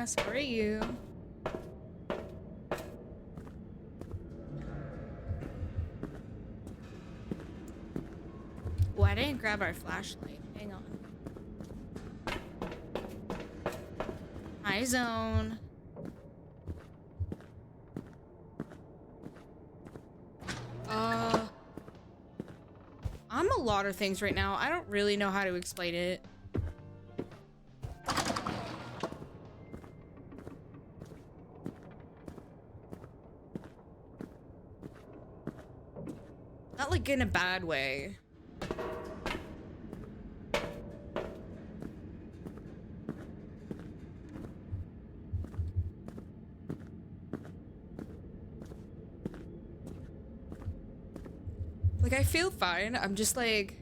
class. How are you? Oh, I didn't grab our flashlight. Hang on. Hi, Zone. I'm a lot of things right now. I don't really know how to explain it. Not like in a bad way. Like, I feel fine. I'm just like...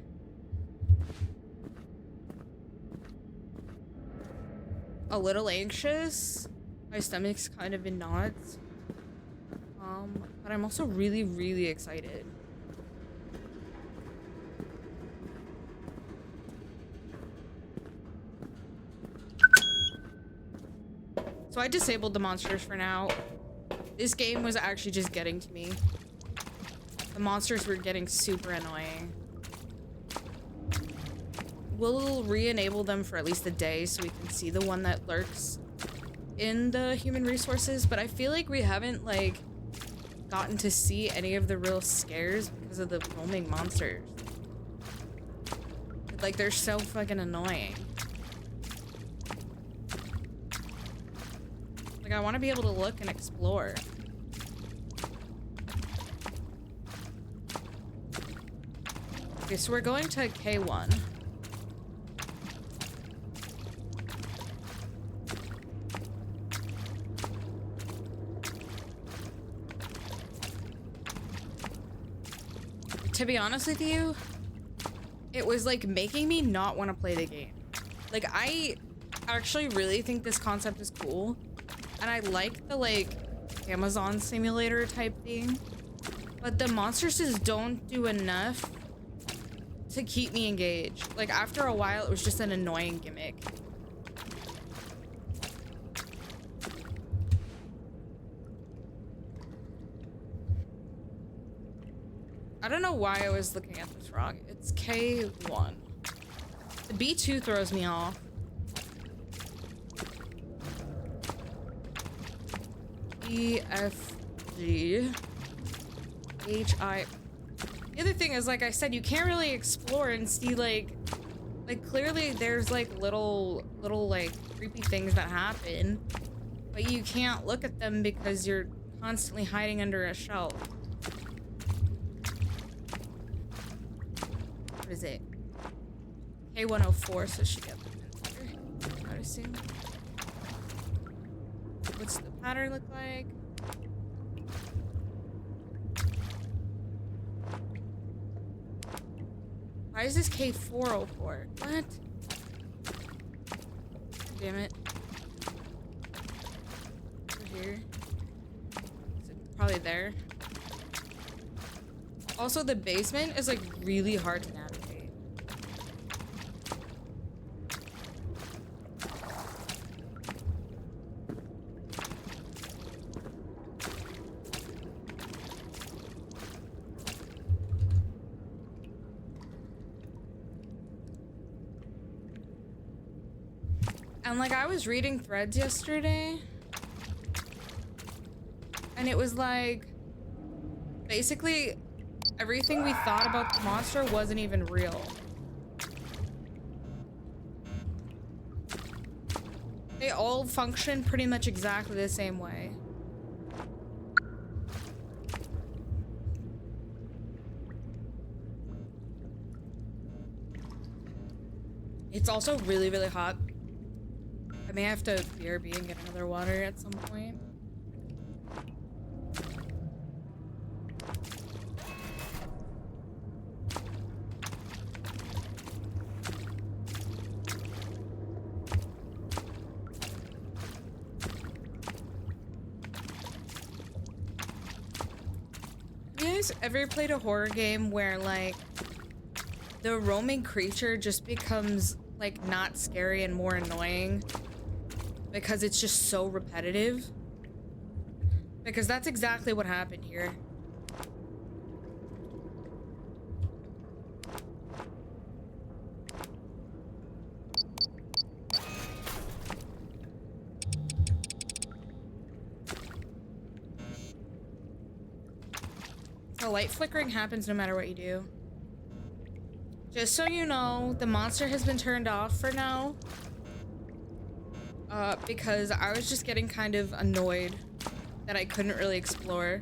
a little anxious. My stomach's kind of in knots. But I'm also really, really excited. So I disabled the monsters for now. This game was actually just getting to me. The monsters were getting super annoying. We'll re-enable them for at least a day so we can see the one that lurks in the human resources, but I feel like we haven't like gotten to see any of the real scares because of the roaming monsters. Like, they're so fucking annoying. Like, I want to be able to look and explore. Okay, so we're going to K1. To be honest with you, it was like making me not want to play the game. Like, I actually really think this concept is cool, and I like the like Amazon simulator type thing, but the monsters just don't do enough to keep me engaged. Like, after a while, it was just an annoying gimmick. I don't know why I was looking at this wrong. It's K1. The B2 throws me off. E, F, G, H, I. The other thing is, like I said, you can't really explore and see like clearly there's like little like creepy things that happen, but you can't look at them because you're constantly hiding under a shelf. What is it? K104, so she got that. I assume. What's the pattern look like? Why is this K404? What? Damn it. Over here. Is it probably there? Also, the basement is like really hard to navigate. And like, I was reading threads yesterday, and it was like, basically everything we thought about the monster wasn't even real. They all function pretty much exactly the same way. It's also really, really hot. I may have to BRB and get another water at some point. You guys ever played a horror game where like the roaming creature just becomes like not scary and more annoying because it's just so repetitive. Because that's exactly what happened here. The light flickering happens no matter what you do. Just so you know, the monster has been turned off for now. Because I was just getting kind of annoyed that I couldn't really explore.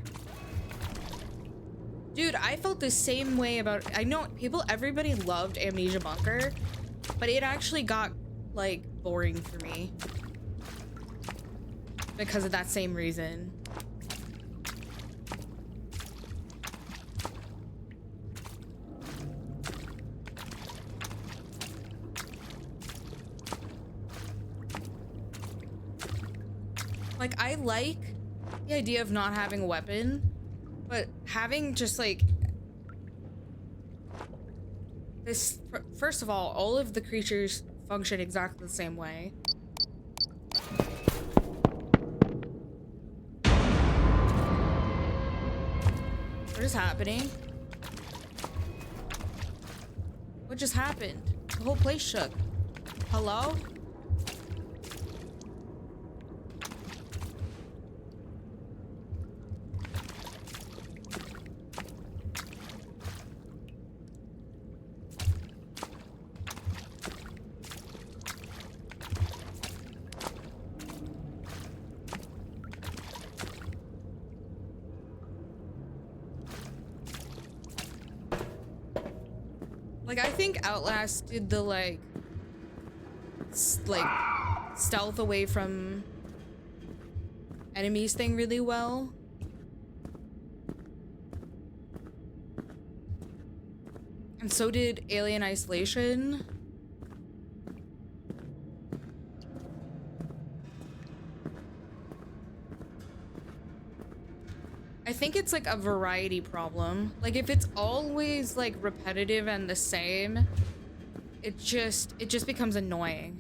Dude, I felt the same way about... I know everybody loved Amnesia Bunker, but it actually got, like, boring for me. Because of that same reason. Like, I like the idea of not having a weapon, but having just, like, this... First of all of the creatures function exactly the same way. What is happening? What just happened? The whole place shook. Hello? Like, I think Outlast did the, like, stealth away from enemies thing really well. And so did Alien Isolation. I think it's like a variety problem. Like, if it's always like repetitive and the same, it just becomes annoying.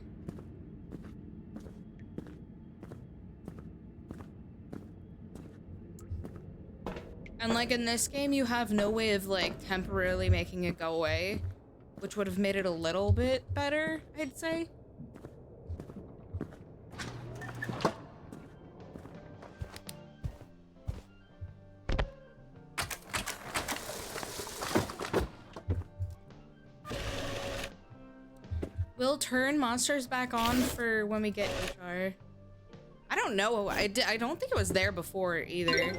And like in this game, you have no way of like temporarily making it go away, which would have made it a little bit better, I'd say. We'll turn monsters back on for when we get HR. I don't know. I don't think it was there before either.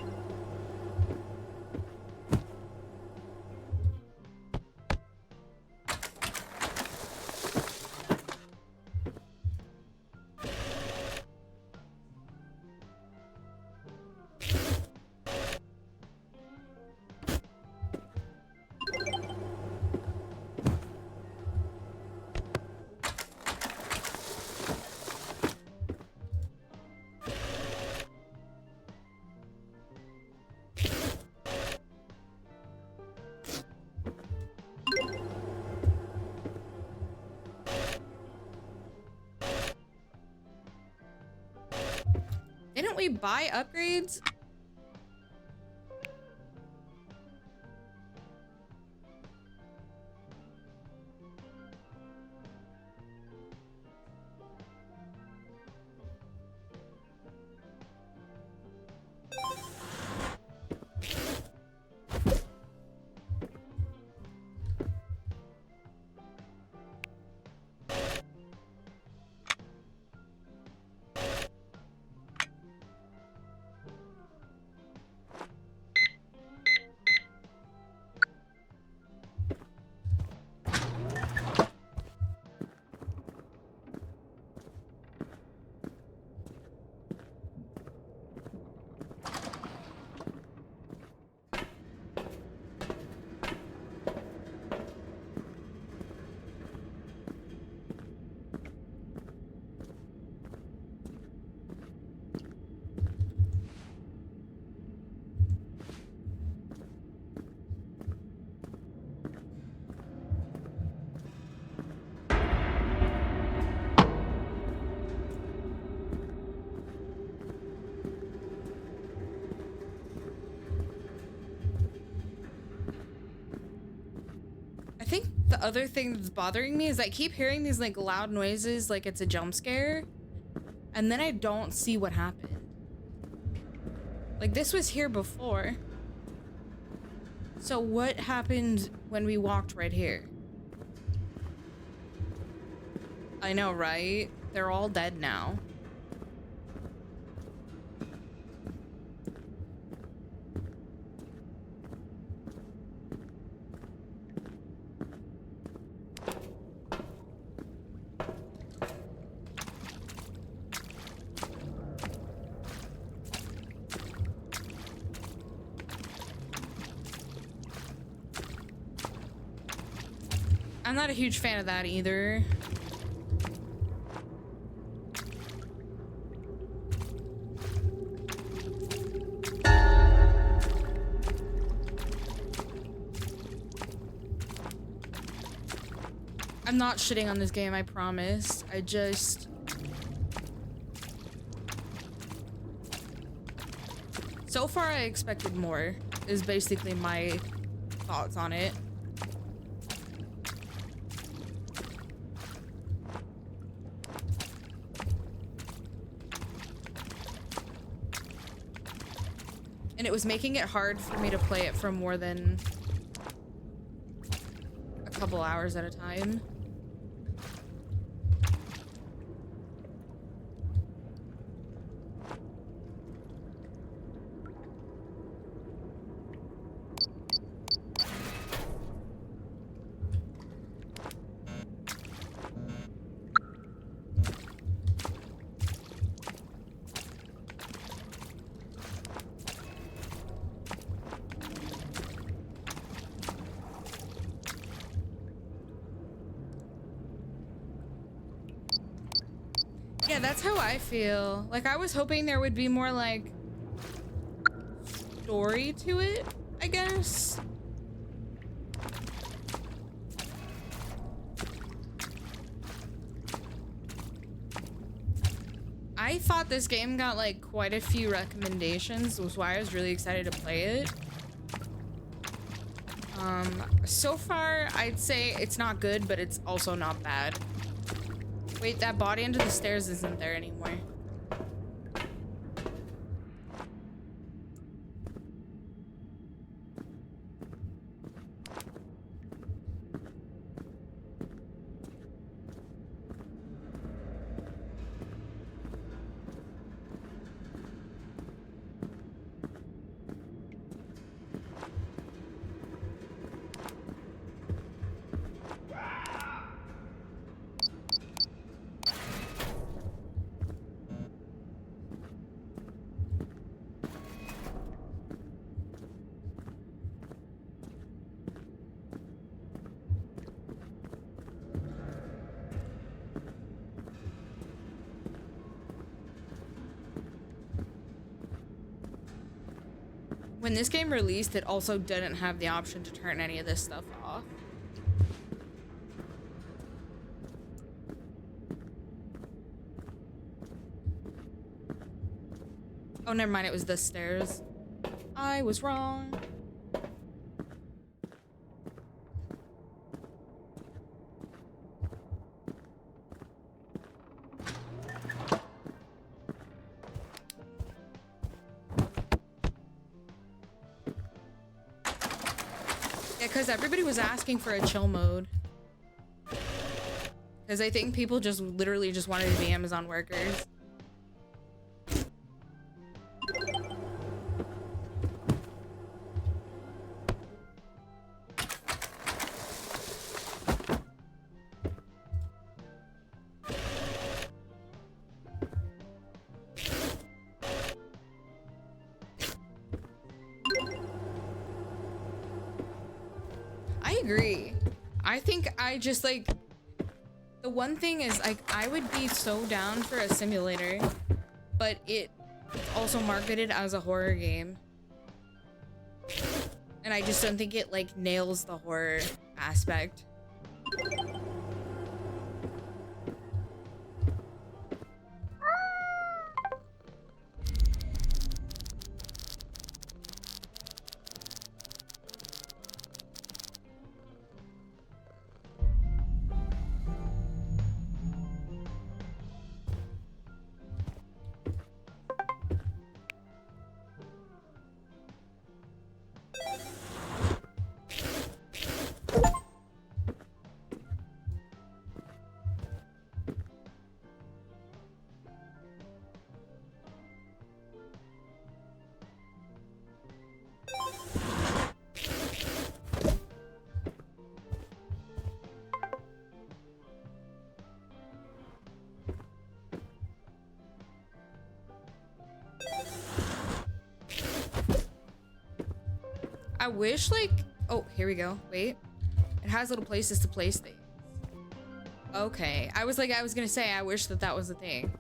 Didn't we buy upgrades? the other thing that's bothering me is I keep hearing these like loud noises like it's a jump scare, and then I don't see what happened. Like this was here before. So what happened when we walked right here? I know, right? They're all dead now. I'm not a huge fan of that either. I'm not shitting on this game, I promise. I just... So far, I expected more, is basically my thoughts on it. And it was making it hard for me to play it for more than a couple hours at a time. Yeah, that's how I feel. Like, I was hoping there would be more, like, story to it, I guess. I thought this game got, like, quite a few recommendations, which is why I was really excited to play it. So far, I'd say it's not good, but it's also not bad. Wait, that body under the stairs isn't there anymore. When this game released, it also didn't have the option to turn any of this stuff off. Oh, never mind, it was the stairs. I was wrong. Because everybody was asking for a chill mode. Because I think people just literally just wanted to be Amazon workers. I agree. I think I just like, the one thing is like, I would be so down for a simulator, but it's also marketed as a horror game. And I just don't think it like nails the horror aspect. I wish like, oh, here we go. Wait, it has little places to place things. Okay, I was gonna say, I wish that was the thing.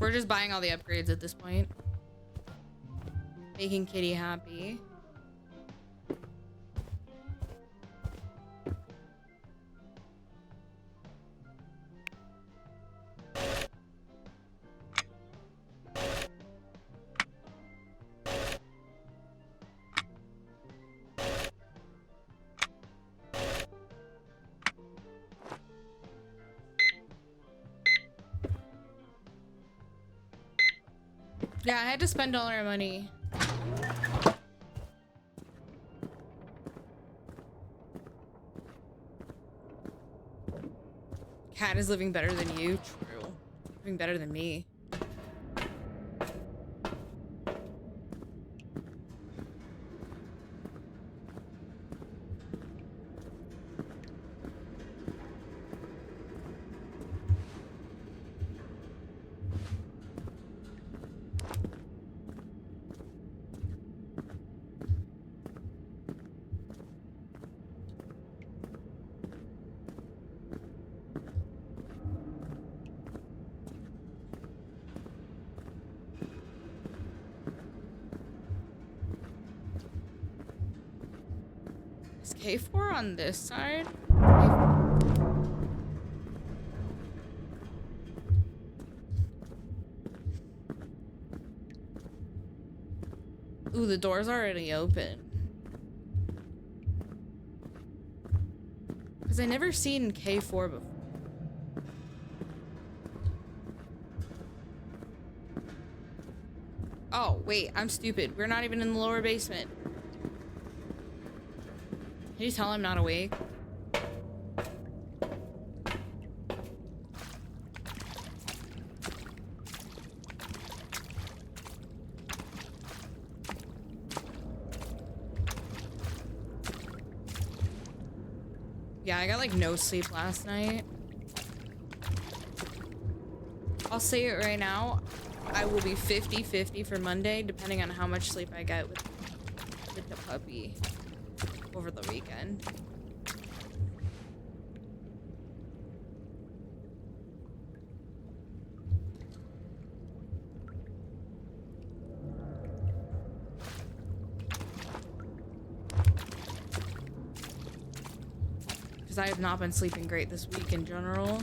We're just buying all the upgrades at this point. Making Kitty happy. Yeah, I had to spend all our money. Cat is living better than you. True. Living better than me. Is K4 on this side? Ooh, the door's already open. Because I never seen K4 before. Oh, wait, I'm stupid. We're not even in the lower basement. Can you tell I'm not awake? Yeah, I got like no sleep last night. I'll say it right now. I will be 50-50 for Monday, depending on how much sleep I get with the puppy over the weekend. Because I have not been sleeping great this week in general.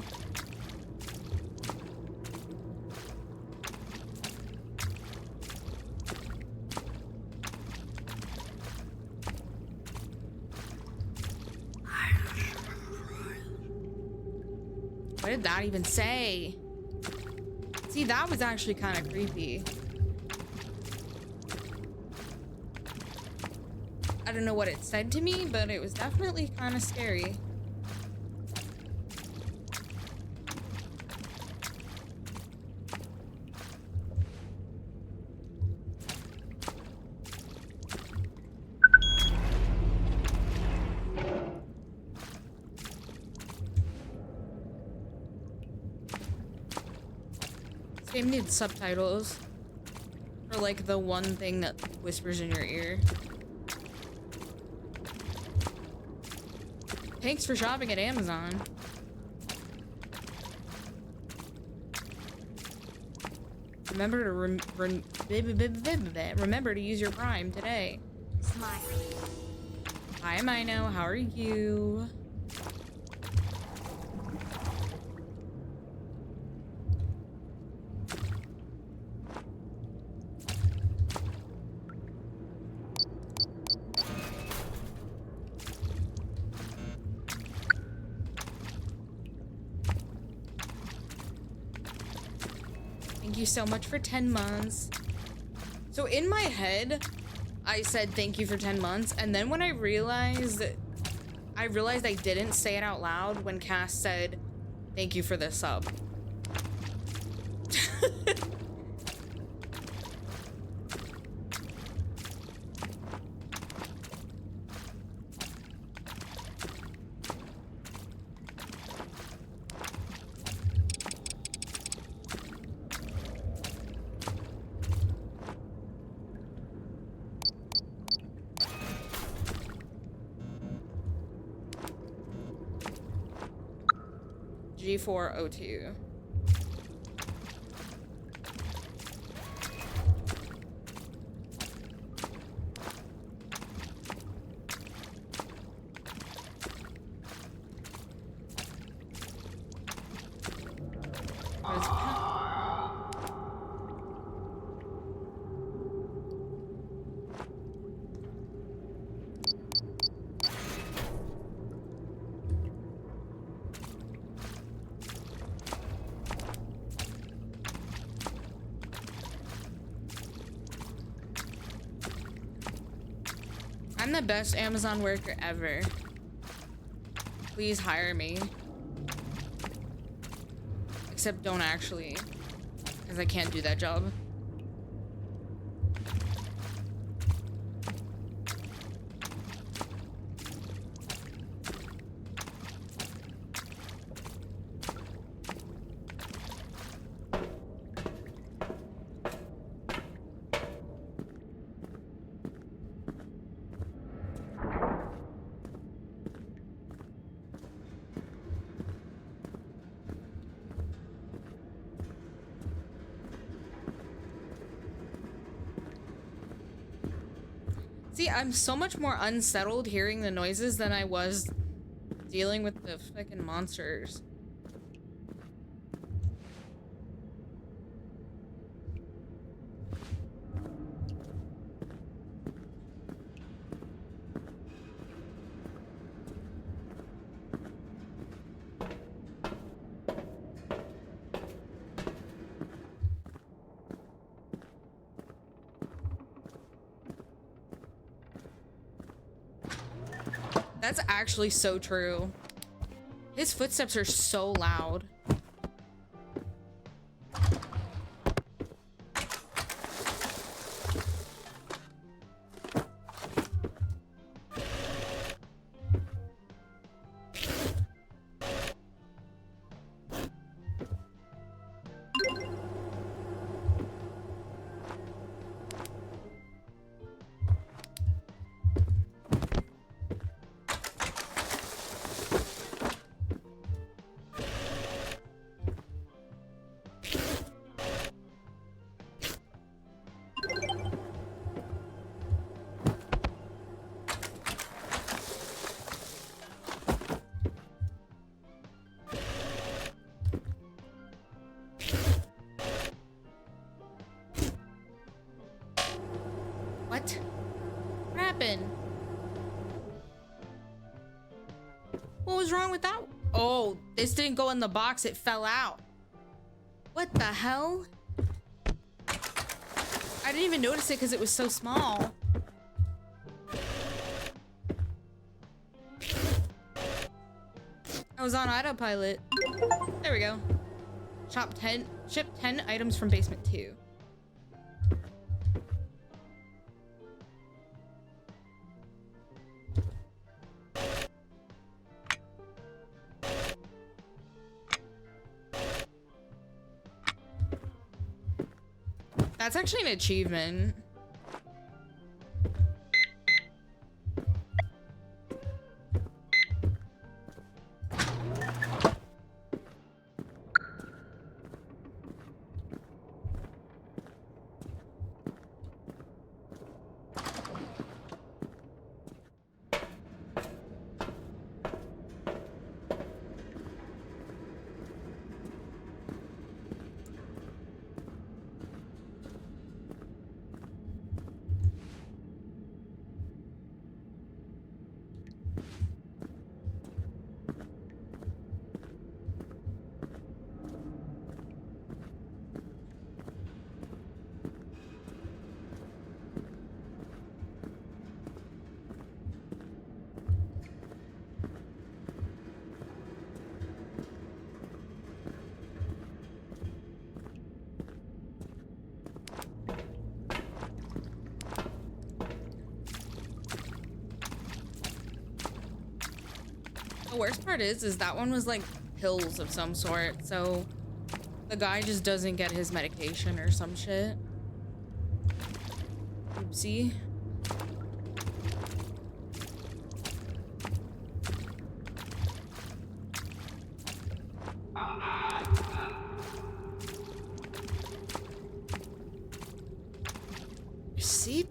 What did that even say? See, that was actually kind of creepy. I don't know what it said to me, but it was definitely kind of scary. This game needs subtitles for like the one thing that whispers in your ear. Thanks for shopping at Amazon. Remember to remember to use your Prime today. Smile. Hi, Mino. How are you? Thank you so much for 10 months. So in my head, I said thank you for 10 months, and then when I realized I didn't say it out loud when Cass said thank you for the sub. G402. I'm the best Amazon worker ever. Please hire me. Except don't actually, because I can't do that job. See, I'm so much more unsettled hearing the noises than I was dealing with the fucking monsters. That's actually so true. His footsteps are so loud. What? What happened? What was wrong with that? Oh, this didn't go in the box, it fell out. What the hell? I didn't even notice it because it was so small. I was on autopilot. There we go. Ship 10 items from basement 2. That's actually an achievement. The worst part is that one was like pills of some sort, so the guy just doesn't get his medication or some shit. Oopsie. C...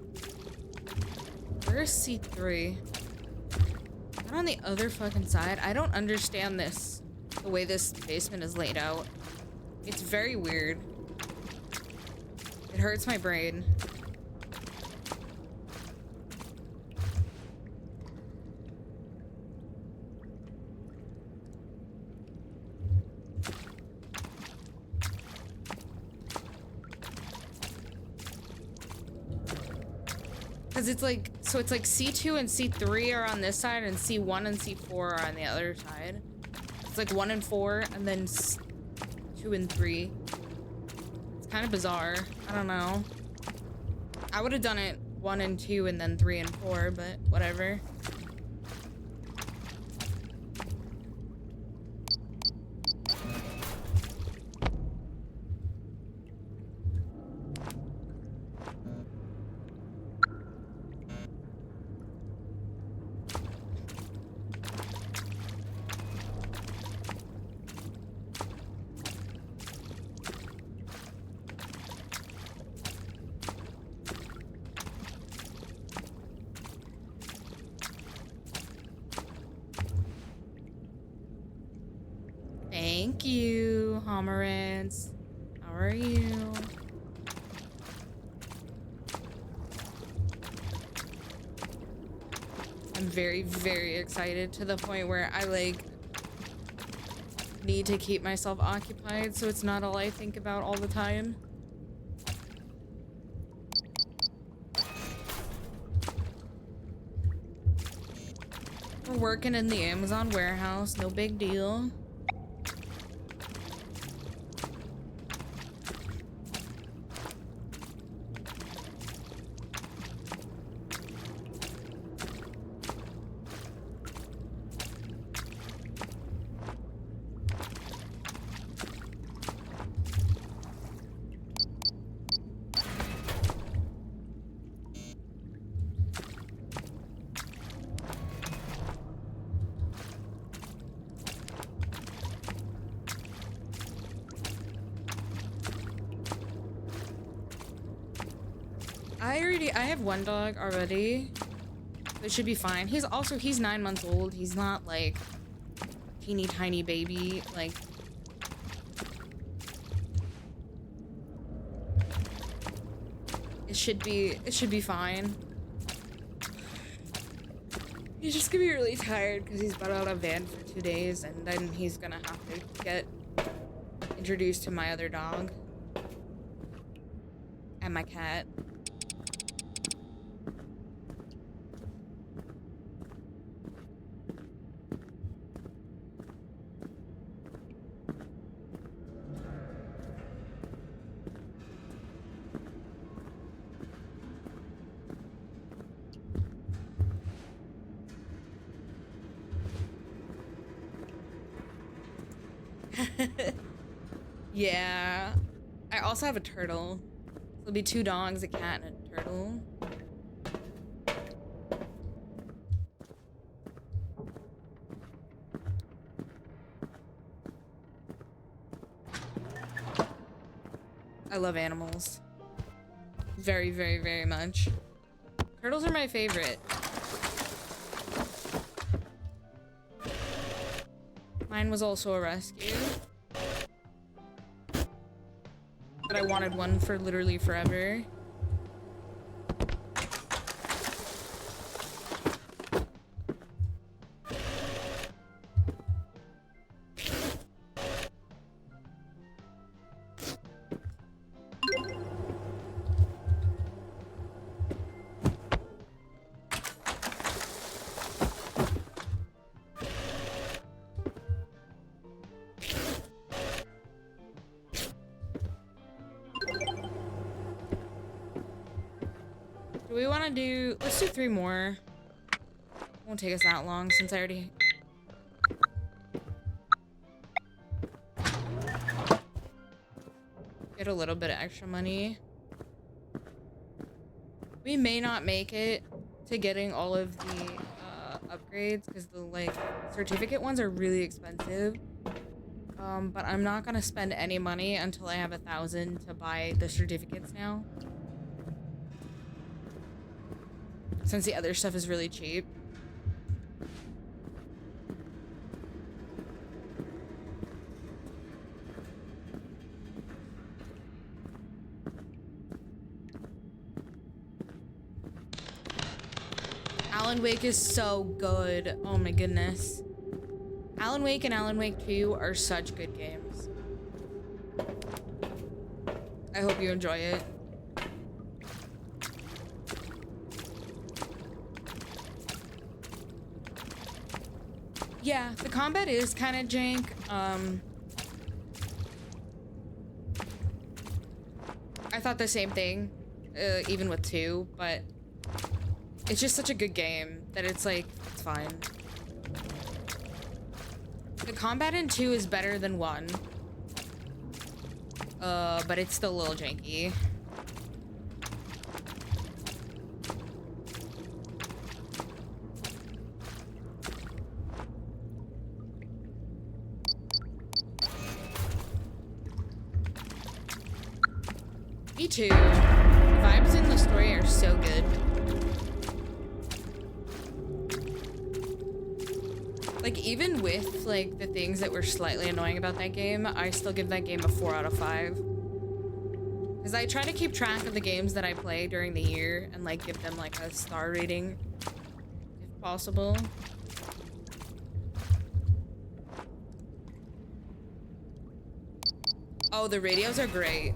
Where's C3? Not on the other fucking side. I don't understand this. The way this basement is laid out. It's very weird. It hurts my brain. Because it's like, so it's like C2 and C3 are on this side and C1 and C4 are on the other side. It's like 1 and 4 and then 2 and 3. It's kind of bizarre. I don't know. I would have done it 1 and 2 and then 3 and 4, but whatever. Thank you, Homerance. How are you? I'm very, very excited to the point where I like need to keep myself occupied so it's not all I think about all the time. We're working in the Amazon warehouse, no big deal. I have one dog already. It should be fine. He's 9 months old. He's not like teeny tiny baby. Like, it should be fine. He's just gonna be really tired because he's been out of van for 2 days and then he's gonna have to get introduced to my other dog and my cat. Yeah. I also have a turtle. It'll be 2 dogs, a cat, and a turtle. I love animals. Very, very, very much. Turtles are my favorite. Mine was also a rescue. But I wanted one for literally forever. Do we want to do... Let's do 3 more. Won't take us that long since I already... Get a little bit of extra money. We may not make it to getting all of the upgrades because the like certificate ones are really expensive. But I'm not gonna spend any money until I have 1,000 to buy the certificates now. since the other stuff is really cheap. Alan Wake is so good. Oh my goodness. Alan Wake and Alan Wake 2 are such good games. I hope you enjoy it. Yeah, the combat is kind of jank. I thought the same thing, even with 2, but it's just such a good game that it's like, it's fine. The combat in 2 is better than 1. But it's still a little janky. Me too. The vibes in the story are so good. Like, even with, like, the things that were slightly annoying about that game, I still give that game a 4 out of 5. Because I try to keep track of the games that I play during the year and, like, give them, like, a star rating, if possible. Oh, the radios are great.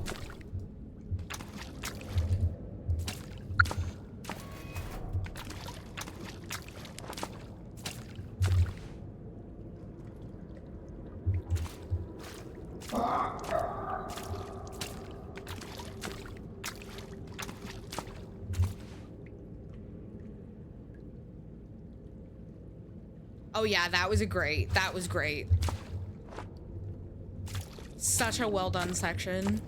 Oh yeah, that was great. That was great. Such a well done section.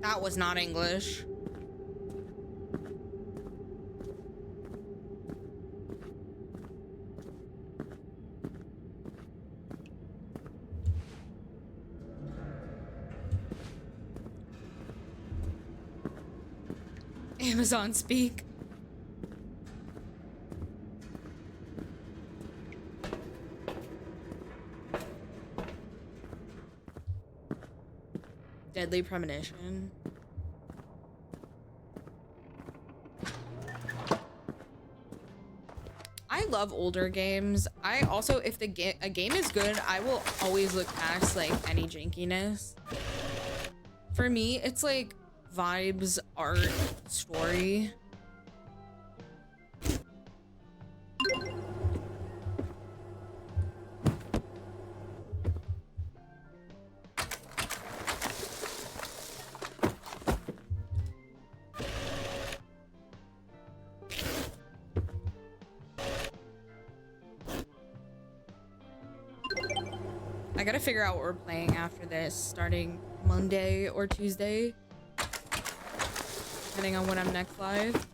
That was not English. Amazon speak. Deadly premonition. I love older games. I also, if a game is good, I will always look past like any jankiness. For me, it's like vibes, art, story. I gotta figure out what we're playing after this, starting Monday or Tuesday, depending on when I'm next live.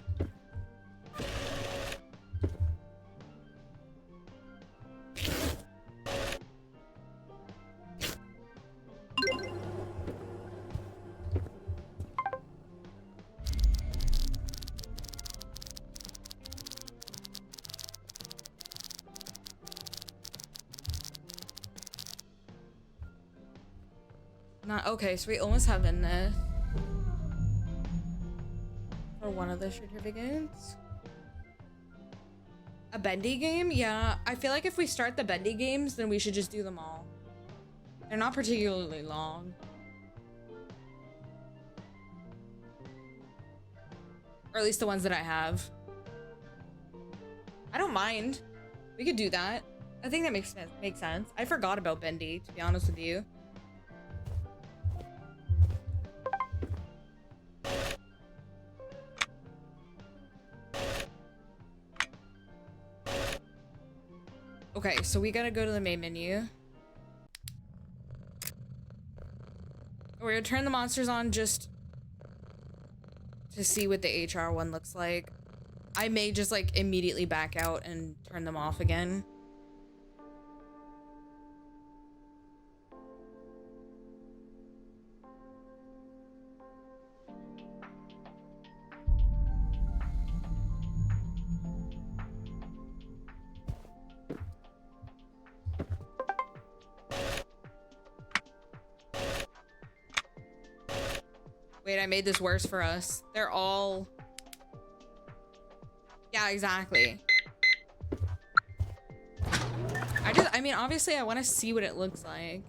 Not okay, so we almost have in this for one of the certificates. A bendy game? Yeah, I feel like if we start the bendy games, then we should just do them all. They're not particularly long. Or at least the ones that I have. I don't mind. We could do that. I think that makes sense. I forgot about bendy, to be honest with you. Okay, so we gotta go to the main menu. We're gonna turn the monsters on just to see what the HR one looks like. I may just like immediately back out and turn them off again. Wait, I made this worse for us. They're all... Yeah, exactly. I mean, obviously I want to see what it looks like.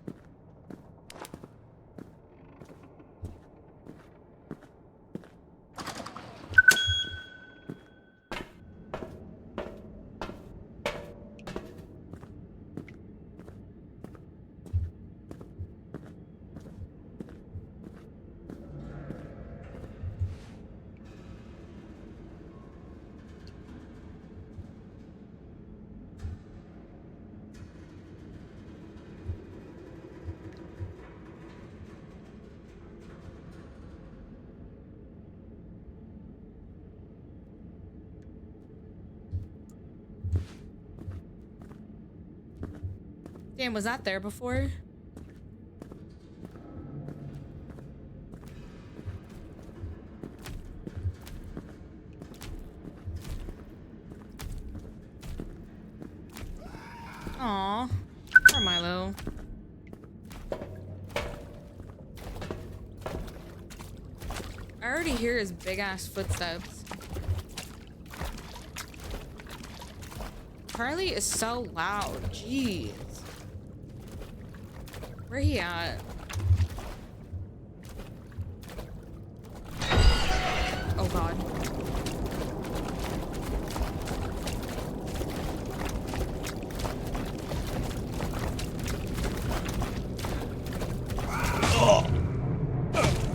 Damn, was that there before? Aw, poor Milo. I already hear his big ass footsteps. Charlie is so loud, jeez. Where he at? Oh god.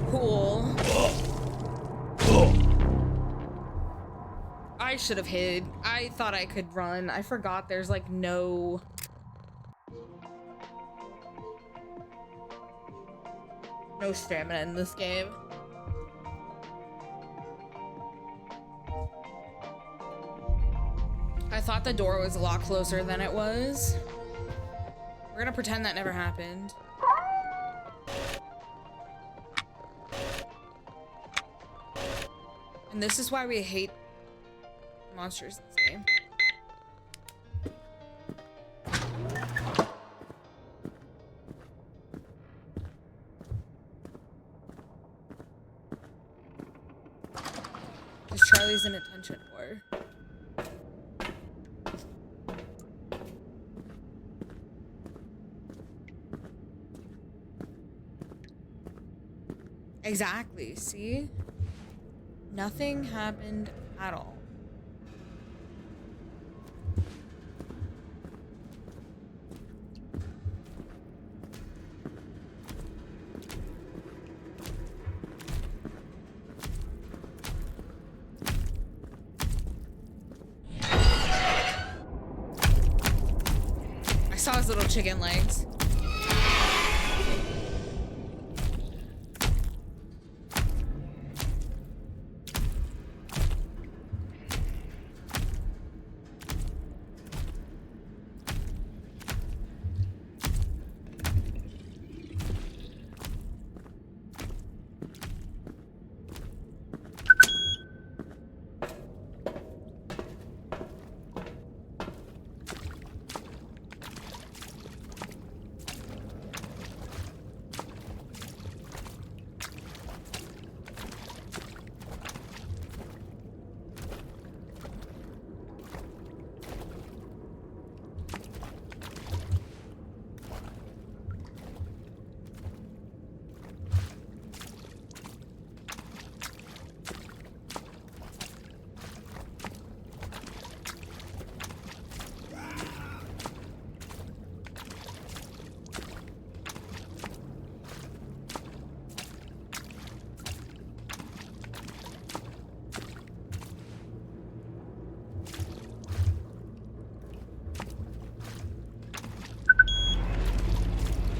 Cool. I should have hid. I thought I could run. I forgot there's like no... no stamina in this game. I thought the door was a lot closer than it was. We're gonna pretend that never happened. And this is why we hate monsters in this game. Because Charlie's an attention whore. Exactly, see? Nothing happened at all. I saw his little chicken legs.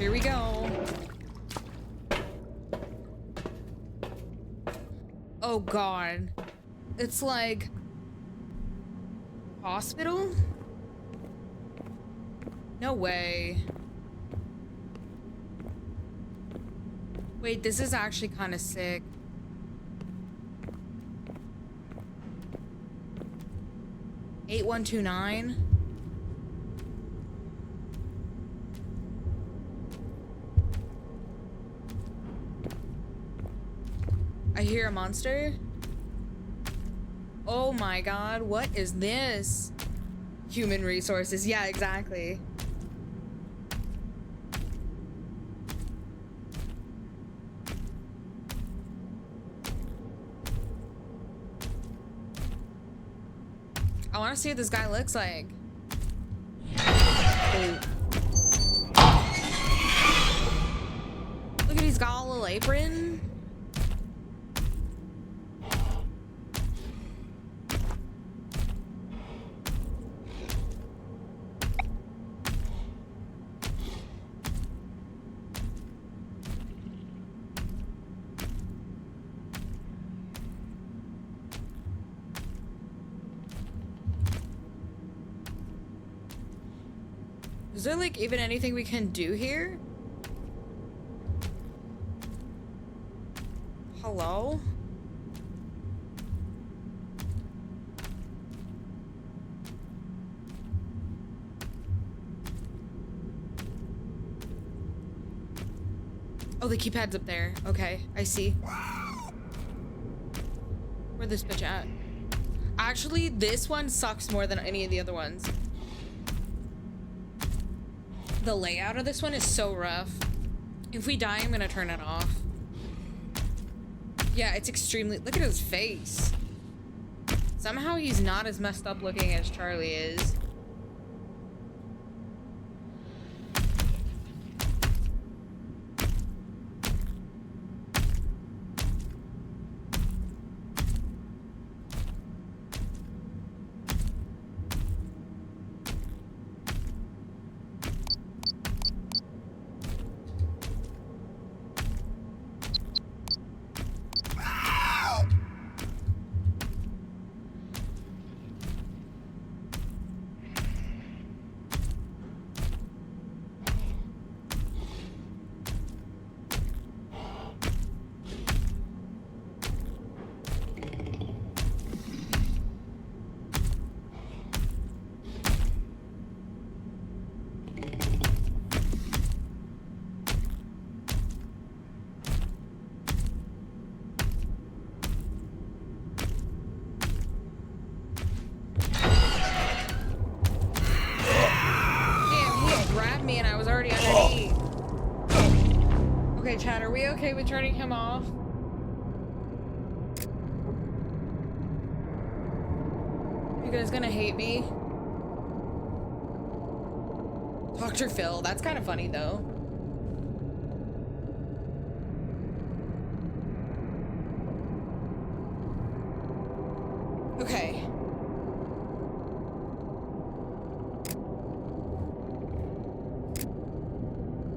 Here we go. Oh God. It's like hospital? No way. Wait, this is actually kind of sick. $8129. I hear a monster. Oh my God, what is this? Human resources. Yeah, exactly. I want to see what this guy looks like. Oh. Look at, he's got a little apron. Is there like even anything we can do here? Hello? Oh, the keypad's up there. Okay, I see. Where this bitch at? Actually, this one sucks more than any of the other ones. The layout of this one is so rough. If we die, I'm gonna turn it off. Yeah, it's extremely... Look at his face. Somehow he's not as messed up looking as Charlie is. Chad, are we okay with turning him off? You guys gonna hate me? Dr. Phil, that's kind of funny though. Okay.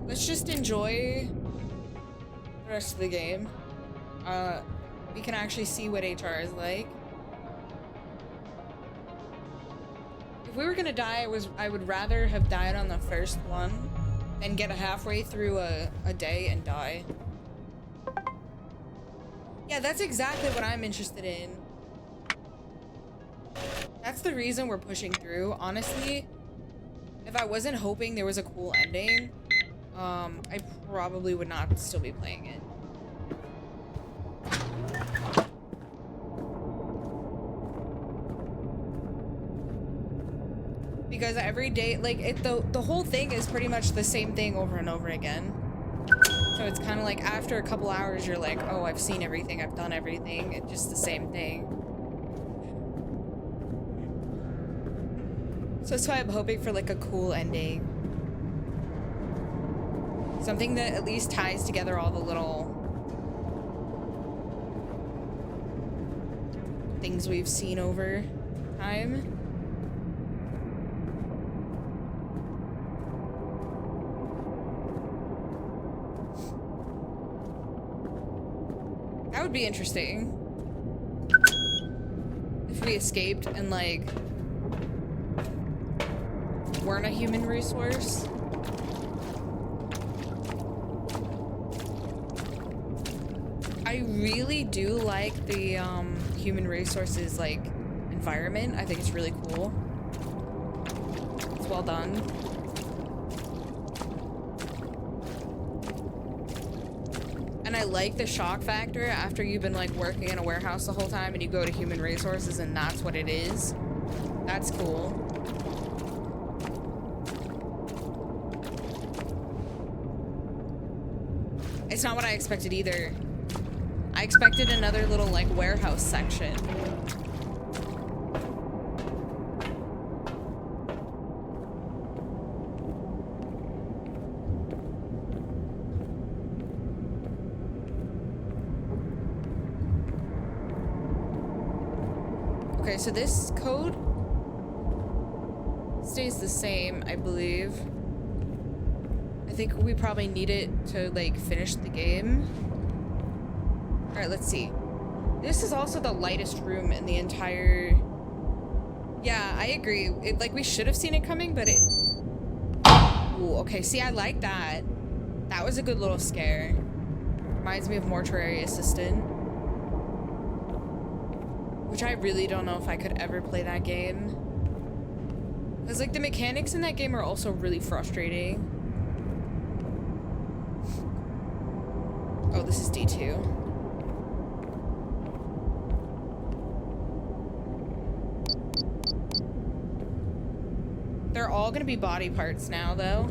Let's just enjoy the rest of the game. We can actually see what HR is like. If we were gonna die, I would rather have died on the first one than get halfway through a day and die. Yeah, that's exactly what I'm interested in. That's the reason we're pushing through. Honestly, if I wasn't hoping there was a cool ending, I probably would not still be playing it. Because every day, like, the whole thing is pretty much the same thing over and over again. So it's kind of like after a couple hours, you're like, oh, I've seen everything, I've done everything. It's just the same thing. So that's why I'm hoping for like a cool ending. Something that at least ties together all the little things we've seen over time. That would be interesting. If we escaped and like weren't a human resource. I really do like the human resources like environment. I think it's really cool. It's well done. And I like the shock factor after you've been like working in a warehouse the whole time and you go to human resources and that's what it is. That's cool. It's not what I expected either. I expected another little like warehouse section. Okay, so this code stays the same, I believe. I think we probably need it to like finish the game. All right, let's see. This is also the lightest room in the entire... Yeah, I agree. It, like, we should have seen it coming, but it... Ooh, okay, see, I like that. That was a good little scare. Reminds me of Mortuary Assistant. Which I really don't know if I could ever play that game. Because, like, the mechanics in that game are also really frustrating. Oh, this is D2. They're all gonna be body parts now, though.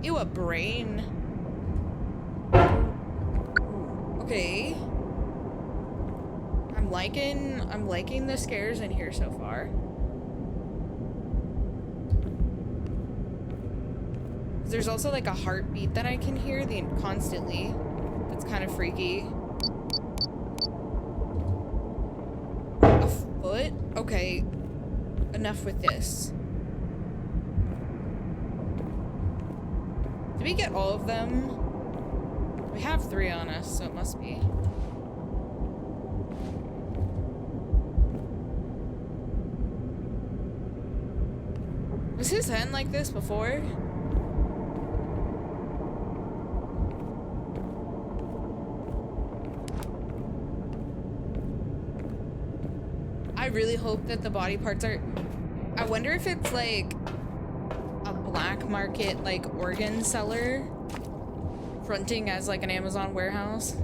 Ew, a brain. Okay. I'm liking the scares in here so far. There's also like a heartbeat that I can hear constantly. That's kind of freaky. A foot? Okay. Enough with this. Did we get all of them? We have 3 on us, so it must be. Was his hand like this before? I really hope that the body parts are... I wonder if it's like a black market like organ seller fronting as like an Amazon warehouse.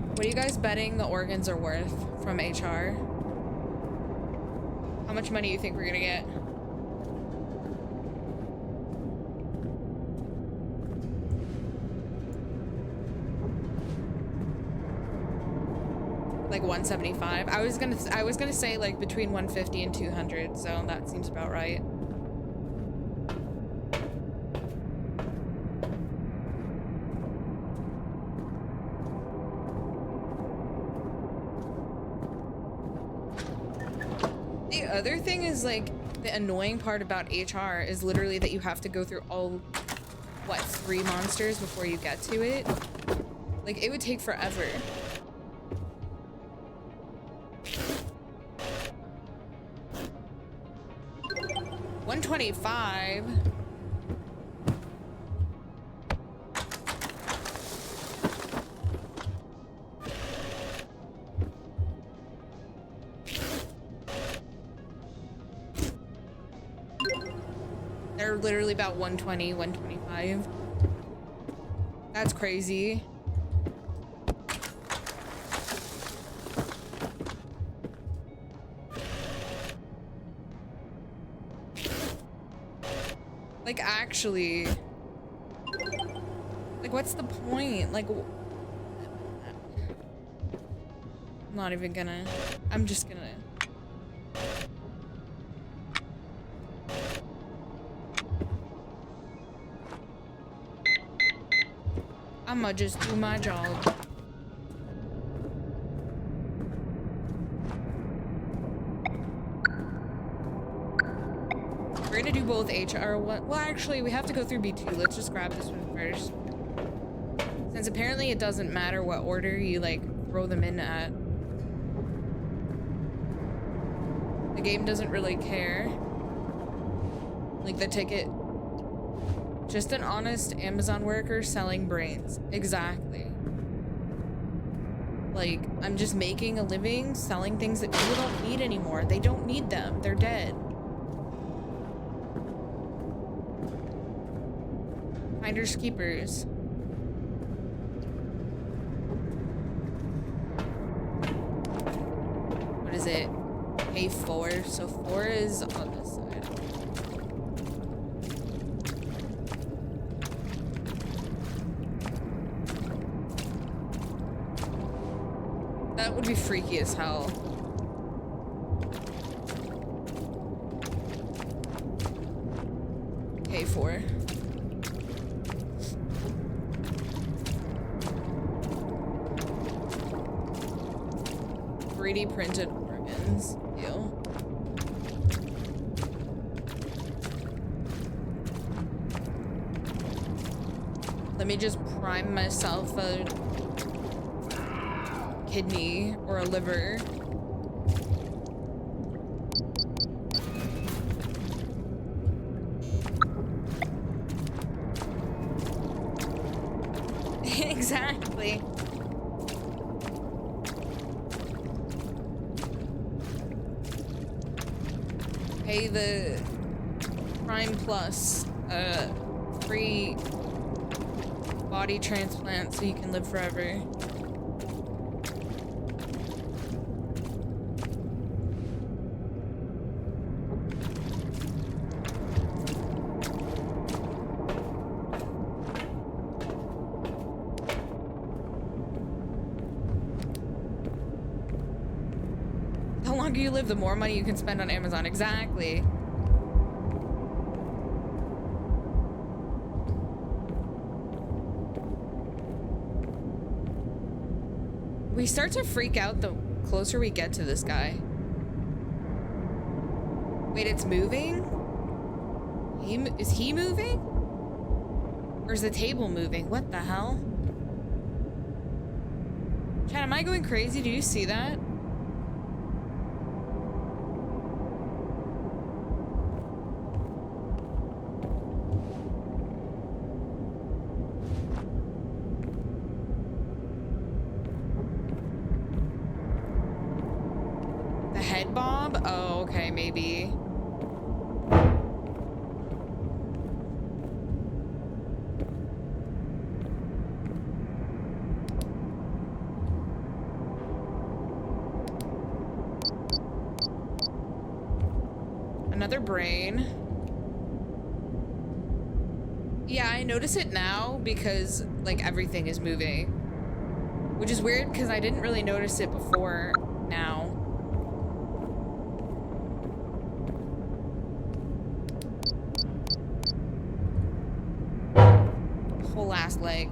What are you guys betting the organs are worth from HR? How much money do you think we're gonna get? Like 175? I was gonna say like between 150 and 200, so that seems about right. The other thing is like The annoying part about HR is literally that you have to go through all, what, 3 monsters before you get to it? Like, it would take forever. $125. They're literally about 120, 125. That's crazy. Like, actually, like, what's the point? Like, I'm not even gonna, I'm just gonna. I'ma just do my job. We're gonna do both HR one. Well, actually, we have to go through B2. Let's just grab this one first. Since apparently it doesn't matter what order you, like, throw them in at. The game doesn't really care. Like, the ticket. Just an honest Amazon worker selling brains. Exactly. Like, I'm just making a living selling things that people don't need anymore. They don't need them. They're dead. Finders keepers. What is it? A4. So 4 is on this side. That would be freaky as hell. K4. 3D printed organs. Ew. Let me just prime myself a kidney or a liver. Exactly. Pay the Prime Plus free body transplant so you can live forever. The longer you live, the more money you can spend on Amazon. Exactly. We start to freak out the closer we get to this guy. Wait, it's moving? Is he moving? Or is the table moving? What the hell? Chad, am I going crazy? Do you see that? The head bob? Oh, okay, maybe. Another brain. Yeah, I notice it now because, like, everything is moving. Which is weird because I didn't really notice it before now. Whole ass leg.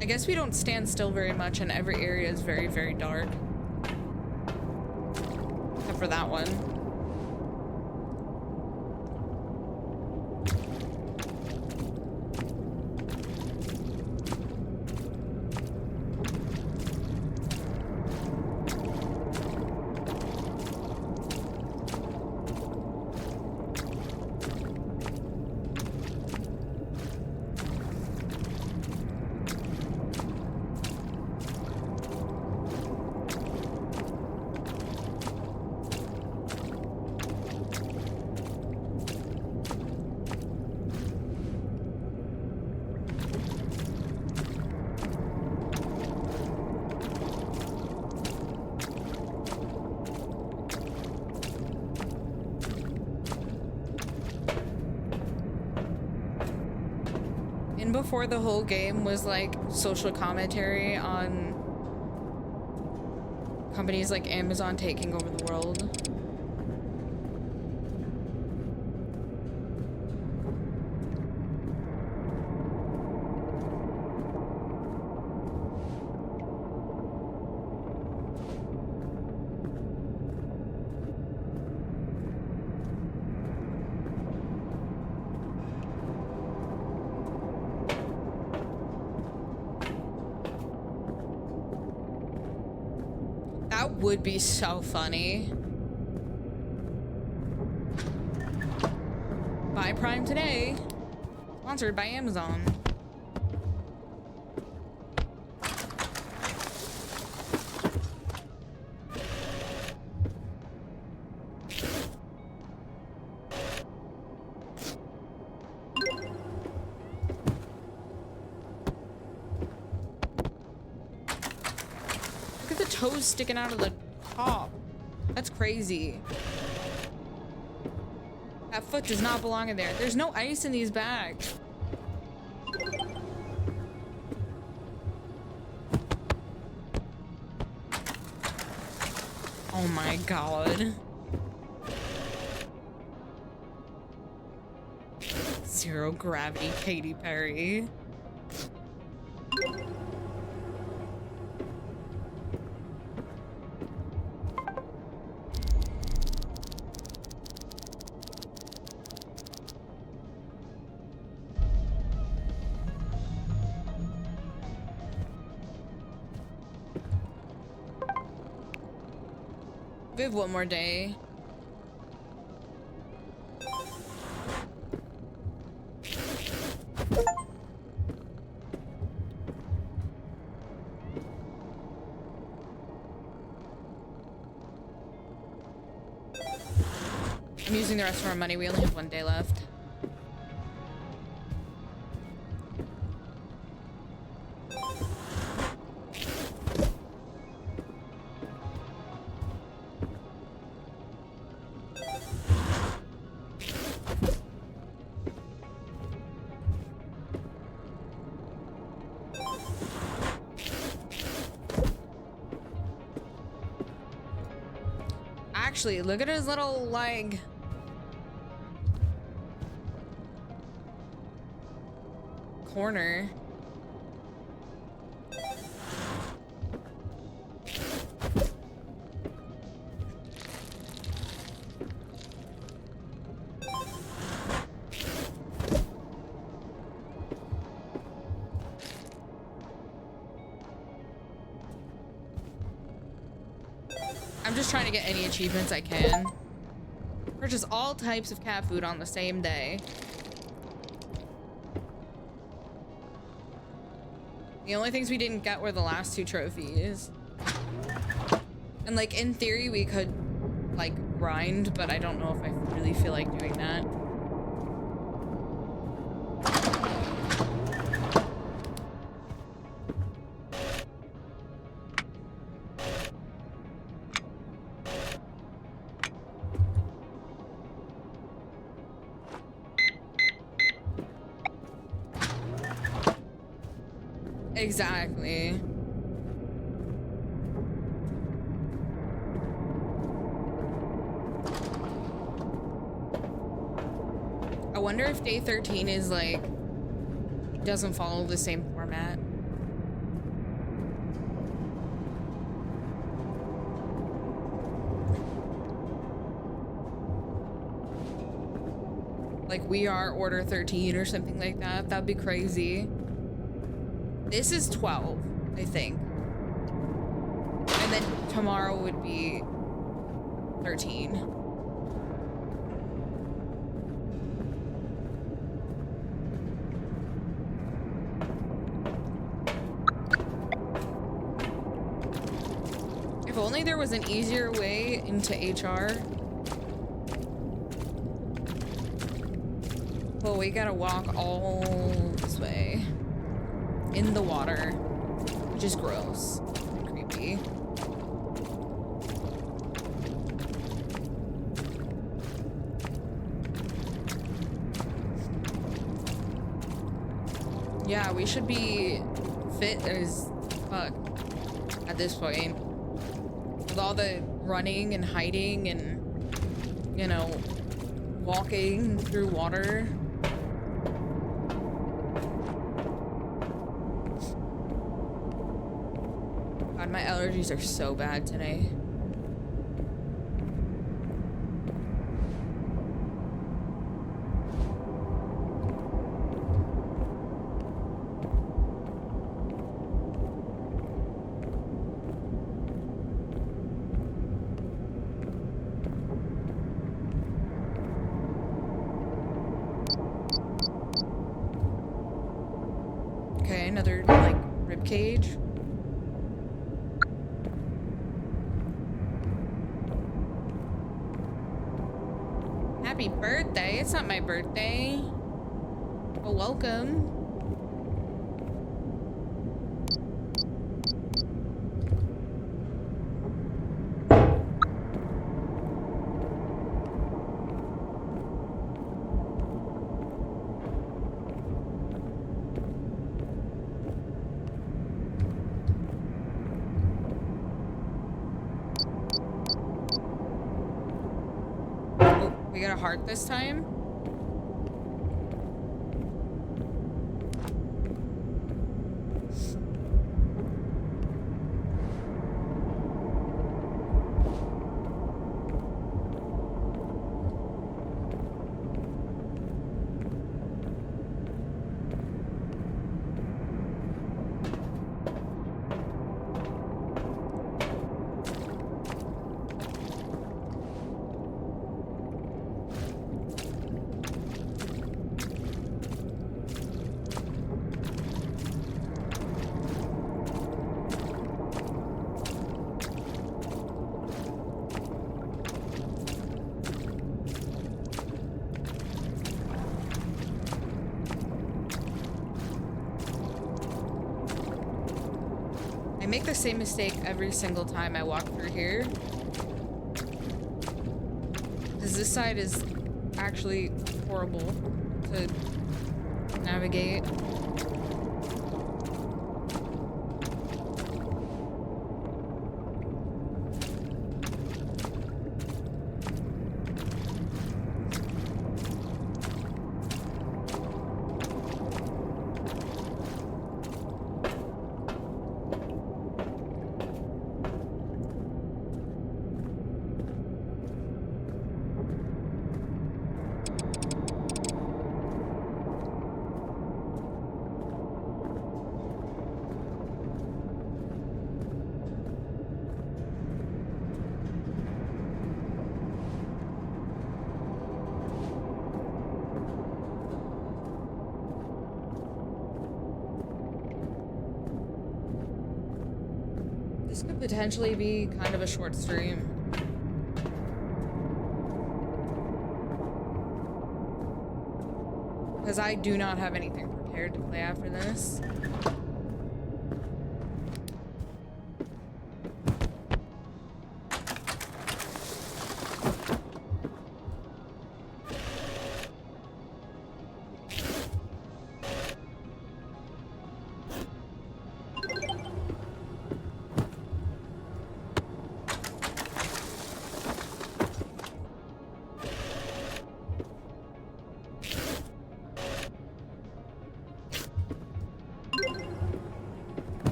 I guess we don't stand still very much and every area is very, very dark. Except for that one. Before the whole game was like social commentary on companies like Amazon taking over the world. That would be so funny. Buy Prime today. Sponsored by Amazon. Toes sticking out of the top. That's crazy. That foot does not belong in there. There's no ice in these bags. Oh my god. Zero gravity Katy Perry. We have one more day. I'm using the rest of our money. We only have one day left. Actually, look at his little leg. Corner. I'm just trying to get any achievements I can. Purchase all types of cat food on the same day. The only things we didn't get were the last two trophies. And like in theory we could like grind, but I don't know if I really feel like doing that. Exactly. I wonder if day 13 is like, doesn't follow the same format. like we are Order 13 or something like that. That'd be crazy. This is 12, I think. And then tomorrow would be 13. If only there was an easier way into HR. Well, we gotta walk all this way. In the water. Which is gross. And creepy. Yeah, we should be fit as fuck at this point. With all the running and hiding and, you know, walking through water. God, my allergies are so bad today. Okay, another, like, rib cage. Happy birthday. It's not my birthday. Well, welcome. We got a heart this time. I make the same mistake every single time I walk through here. Because this side is actually horrible to navigate. This could potentially be kind of a short stream. Because I do not have anything prepared to play after this.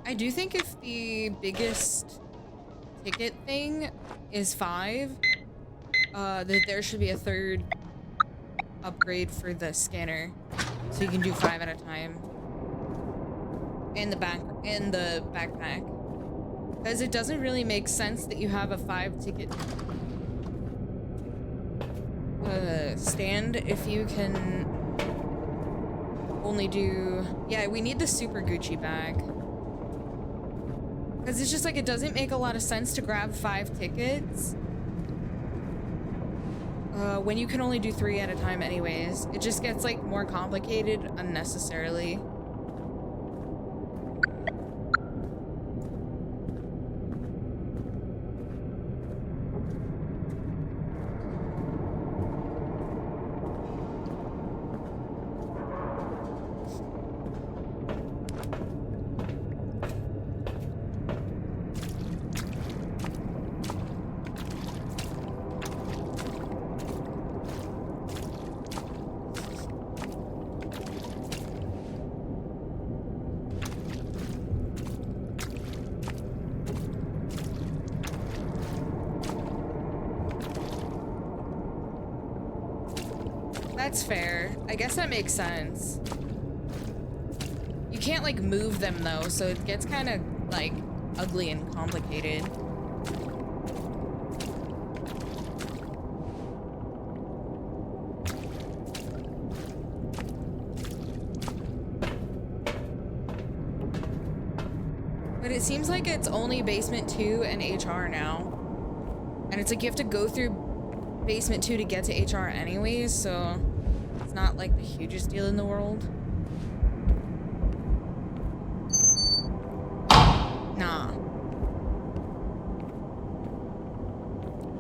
I do think if the biggest ticket thing is 5, that there should be a third upgrade for the scanner, so you can do 5 at a time. In the backpack, because it doesn't really make sense that you have a 5 ticket stand if you can only do. Yeah, we need the super Gucci bag. Because it's just like, it doesn't make a lot of sense to grab 5 tickets when you can only do 3 at a time anyways. It just gets like more complicated unnecessarily. That's fair. I guess that makes sense. You can't like move them though, so it gets kind of like ugly and complicated. But it seems like it's only basement 2 and HR now. And it's like you have to go through basement 2 to get to HR anyways, so it's not like the hugest deal in the world. Nah.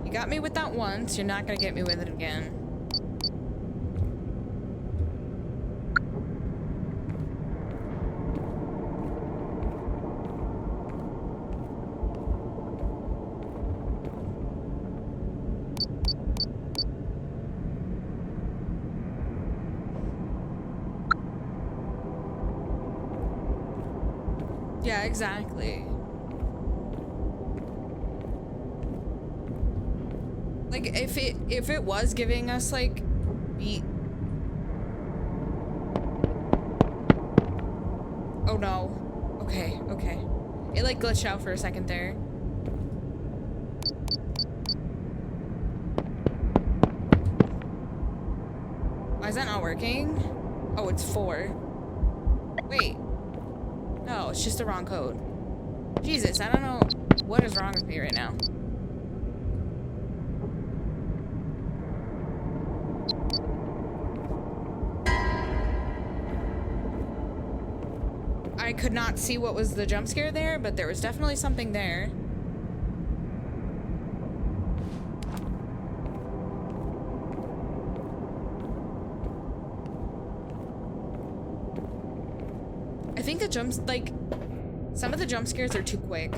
You got me with that once, you're not gonna get me with it again. Yeah, exactly. Like if it was giving us like beat. Oh no. Okay, okay. It like glitched out for a second there. Why is that not working? Oh, it's 4. Wait. No, it's just the wrong code. Jesus, I don't know what is wrong with me right now. I could not see what was the jump scare there, but there was definitely something there. I think the jumps, like, some of the jump scares are too quick.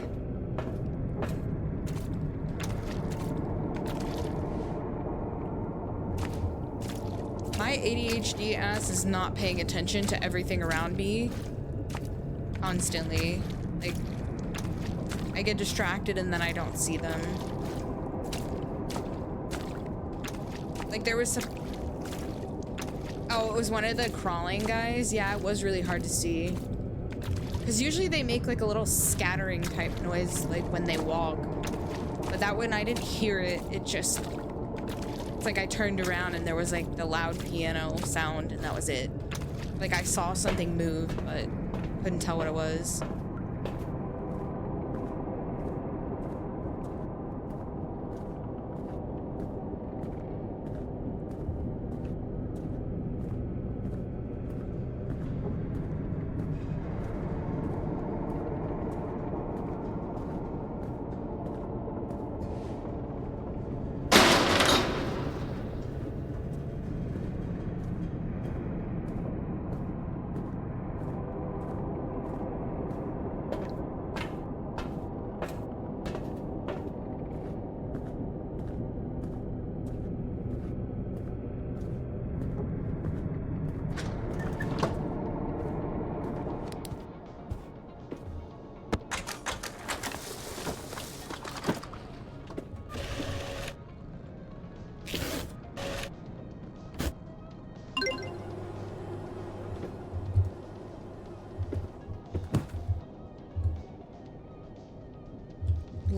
My ADHD ass is not paying attention to everything around me constantly. Like, I get distracted and then I don't see them. Like, there was some... Oh, it was one of the crawling guys. Yeah, it was really hard to see. Because usually they make like a little scattering type noise like when they walk. But that one, I didn't hear it. It just... It's like I turned around and there was like the loud piano sound and that was it. Like I saw something move, but couldn't tell what it was.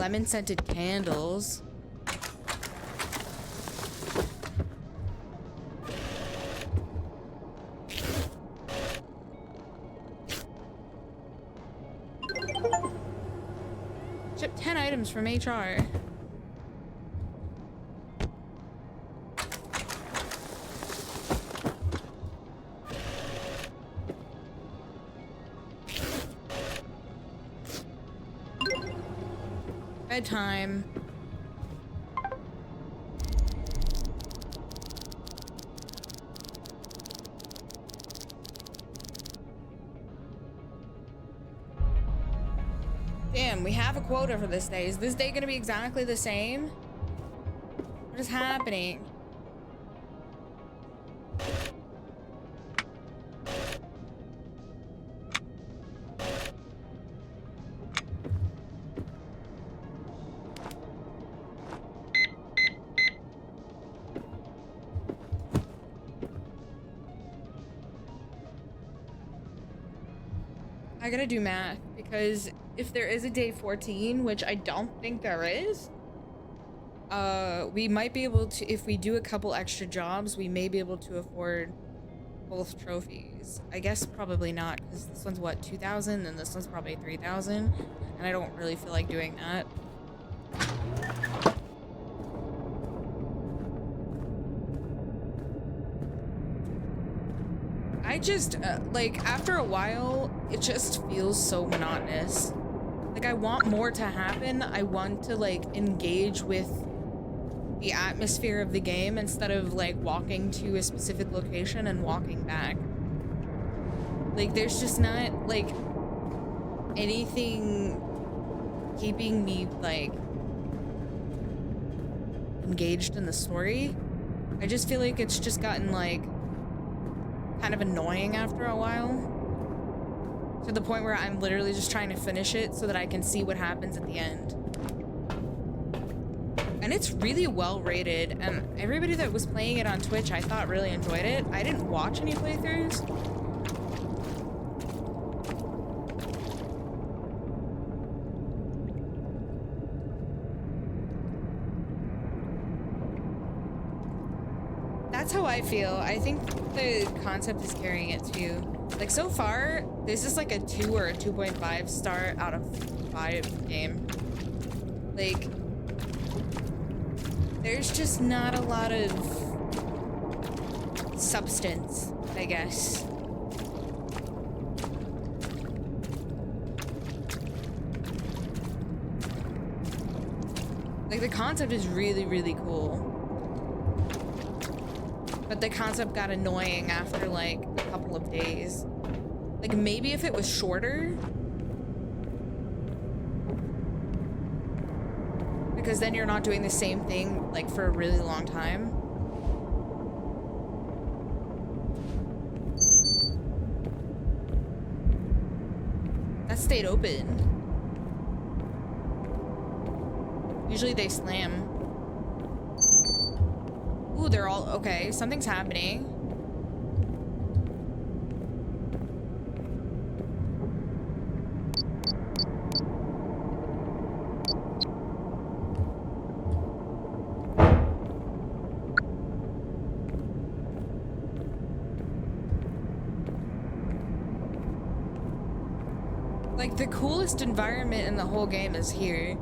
lemon scented candles. Ship 10 items from HR. Bedtime. Damn, we have a quota for this day. Is this day gonna be exactly the same? What is happening? I gotta do math, because if there is a day 14, which I don't think there is, we might be able to, if we do a couple extra jobs, we may be able to afford both trophies. I guess probably not, because this one's what, 2,000, and this one's probably 3,000, and I don't really feel like doing that. I just, like, after a while, it just feels so monotonous. Like, I want more to happen. I want to, like, engage with the atmosphere of the game instead of, like, walking to a specific location and walking back. Like, there's just not, like, anything keeping me, like, engaged in the story. I just feel like it's just gotten, like, kind of annoying after a while, to the point where I'm literally just trying to finish it so that I can see what happens at the end. And it's really well rated, and everybody that was playing it on Twitch I thought really enjoyed it. I didn't watch any playthroughs. That's how I feel. I think the concept is carrying it too. Like, so far, this is like a 2 or a 2.5 star out of 5 game. Like, there's just not a lot of substance, I guess. Like, the concept is really, really cool. But the concept got annoying after, like, a couple of days. Like, maybe if it was shorter. Because then you're not doing the same thing, like, for a really long time. That stayed open. Usually they slam. Ooh, they're all okay. Something's happening. Like, the coolest environment in the whole game is here,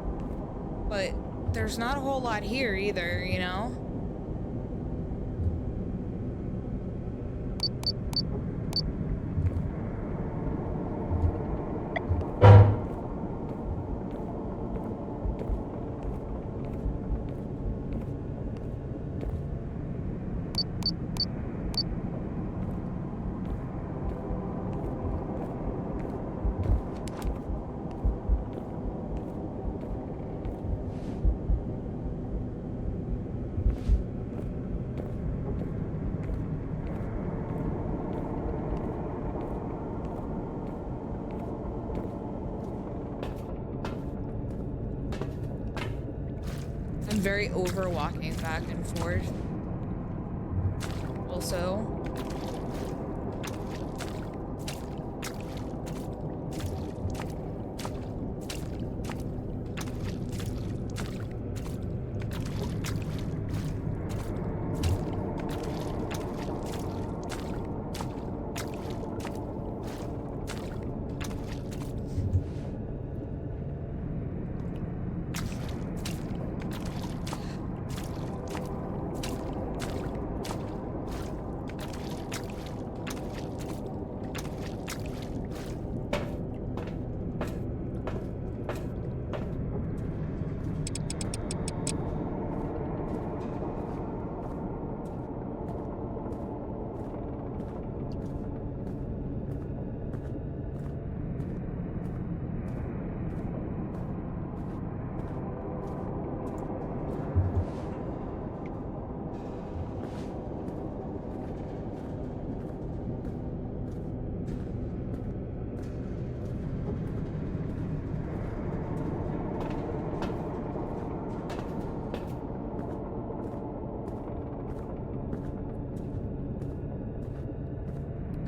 but there's not a whole lot here either, you know? Very over walking back and forth. Also,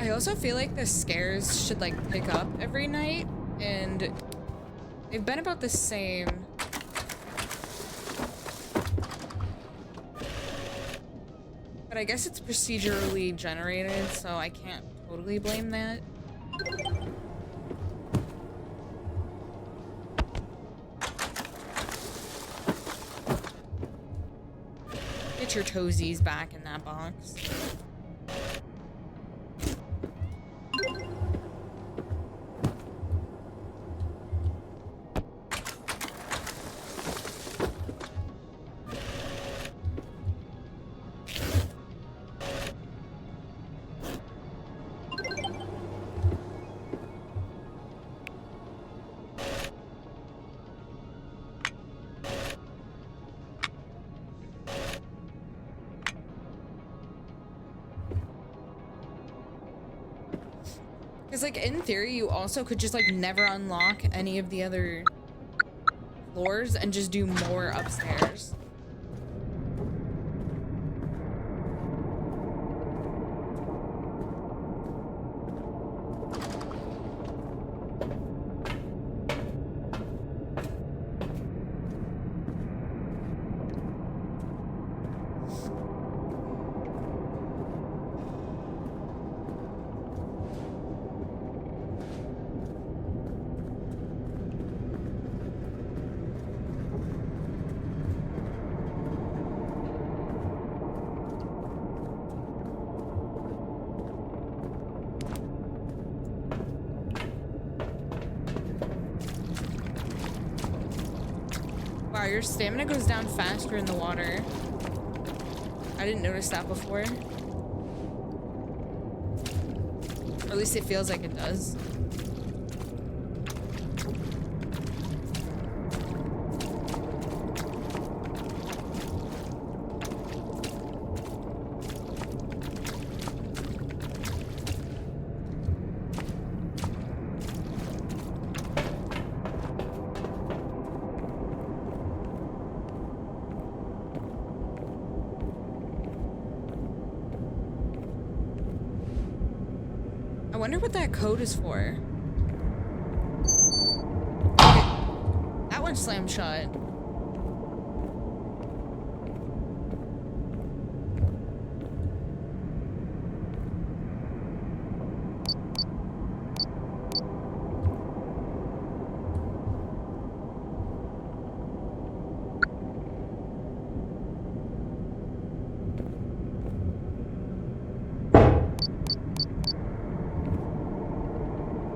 I also feel like the scares should like pick up every night, and they've been about the same. But I guess it's procedurally generated, so I can't totally blame that. Get your toesies back in that box. Because, like, in theory, you also could just, like, never unlock any of the other floors and just do more upstairs. Wow, your stamina goes down faster in the water. I didn't notice that before. Or at least it feels like it does. I wonder what that code is for. Okay. That one slammed shut.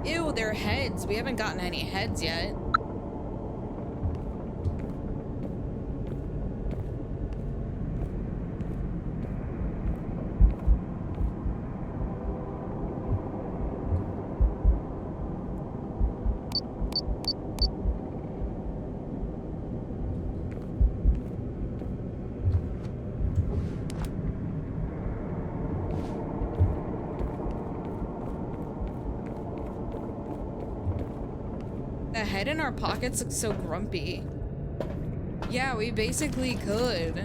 Ew, they're heads. We haven't gotten any heads yet. The head in our pockets looks so grumpy. Yeah, we basically could.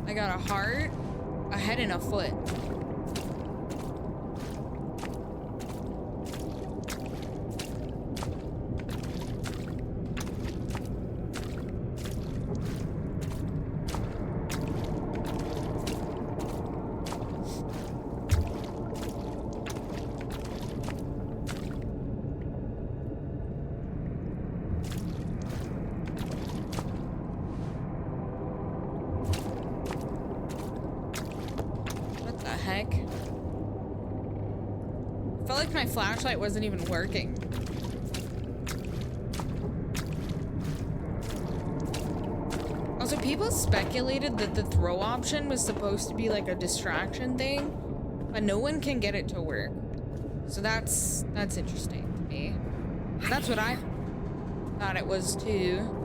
I got a heart, a head, and a foot. Heck. Felt like my flashlight wasn't even working. Also, people speculated that the throw option was supposed to be like a distraction thing, but no one can get it to work. So that's interesting to me. That's what I thought it was too.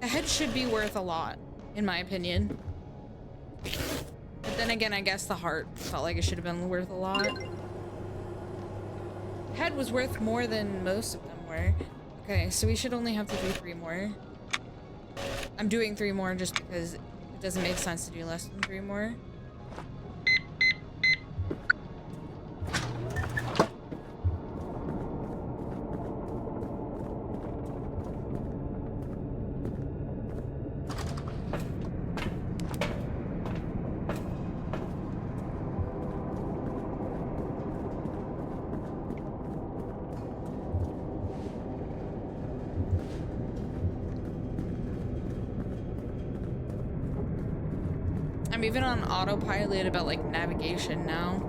The head should be worth a lot, in my opinion. But then again, I guess the heart felt like it should have been worth a lot. Head was worth more than most of them were. Okay, so we should only have to do 3 more. I'm doing 3 more just because it doesn't make sense to do less than 3 more. I'm even on autopilot about like navigation now.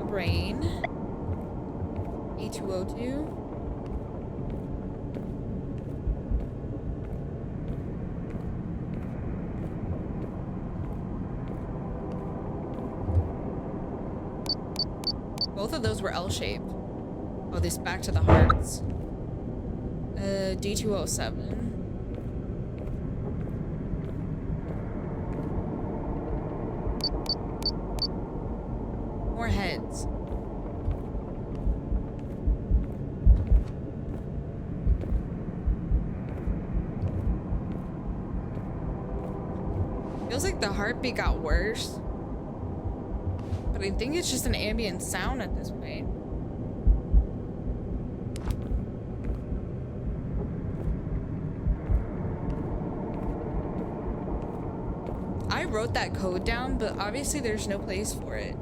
Brain. A202. Both of those were L-shaped. Oh, this back to the hearts. D207. More heads. Feels like the heartbeat got worse. But I think it's just an ambient sound at this point. I wrote that code down, but obviously there's no place for it.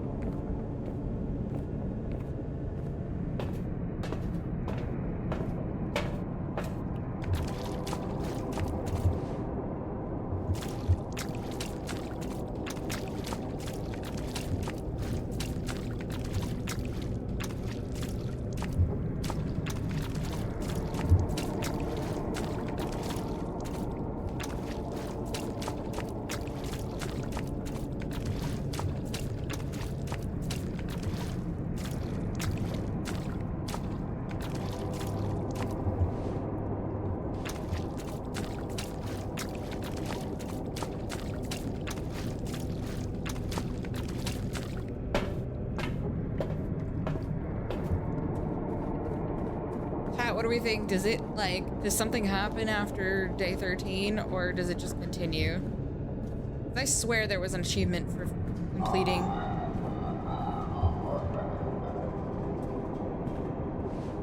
What do we think? Does it, like, does something happen after day 13, or does it just continue? I swear there was an achievement for completing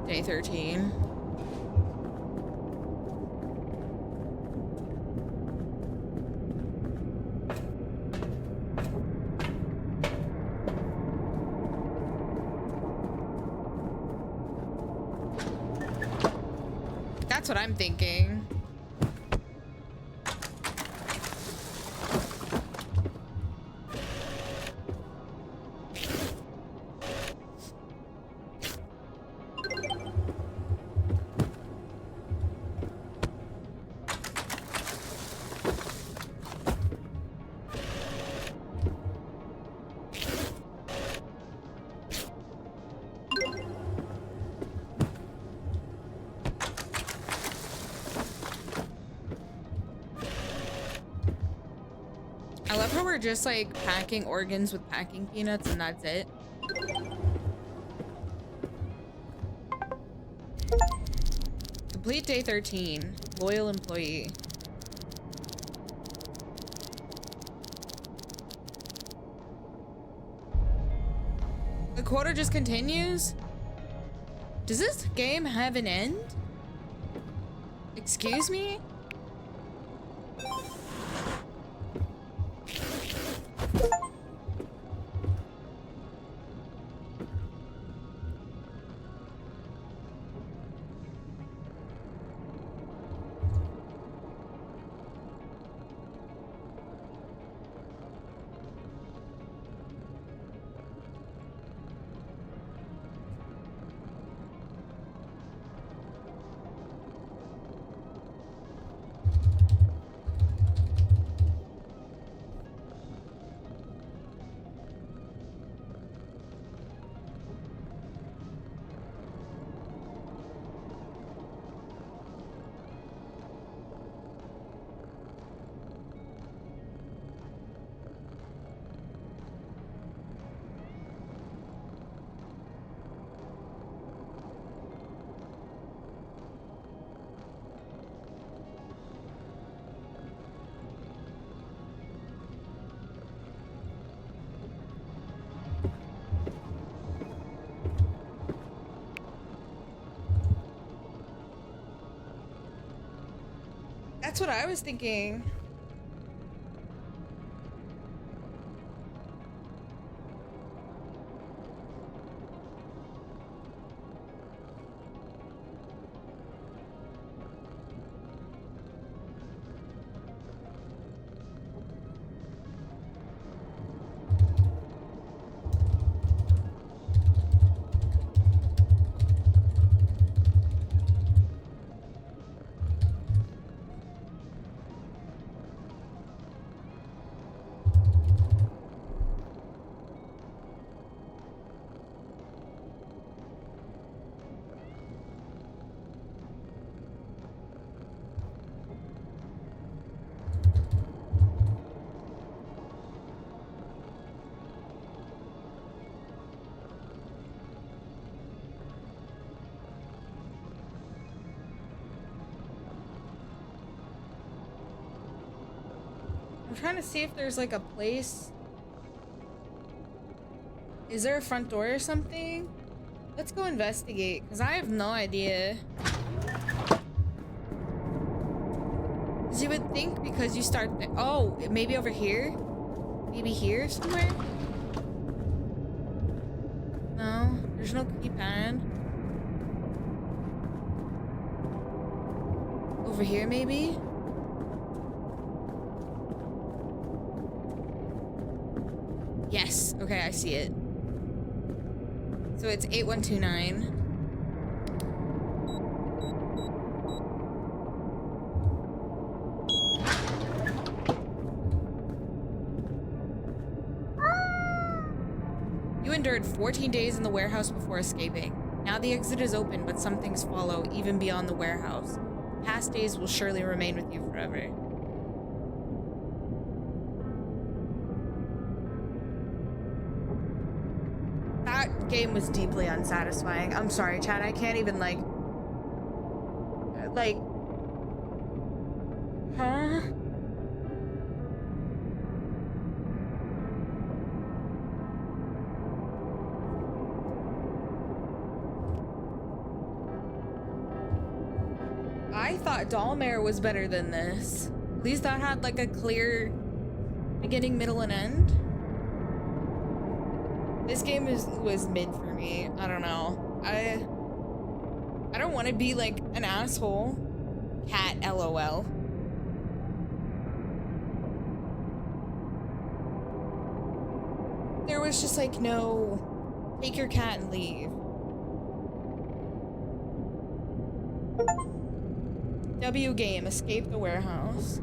day 13. That's what I'm thinking. love how we're just like packing organs with packing peanuts and that's it. Complete day 13. Loyal employee. The quota just continues? Does this game have an end? Excuse me? That's what I was thinking. I'm trying to see if there's like a place. Is there a front door or something? Let's go investigate, because I have no idea. Because you would think because you start oh, maybe over here? Maybe here somewhere? No, there's no keypad. Over here maybe? Yes, okay, I see it. So it's 8129. You endured 14 days in the warehouse before escaping. Now the exit is open, but some things follow, even beyond the warehouse. Past days will surely remain with you forever. That game was deeply unsatisfying. I'm sorry, Chad. I can't even like, huh? I thought Dollmare was better than this. At least that had like a clear beginning, middle, and end. This game was mid for me. I don't know. I don't want to be like an asshole. Cat LOL. There was just like no, take your cat and leave. W game, escape the warehouse.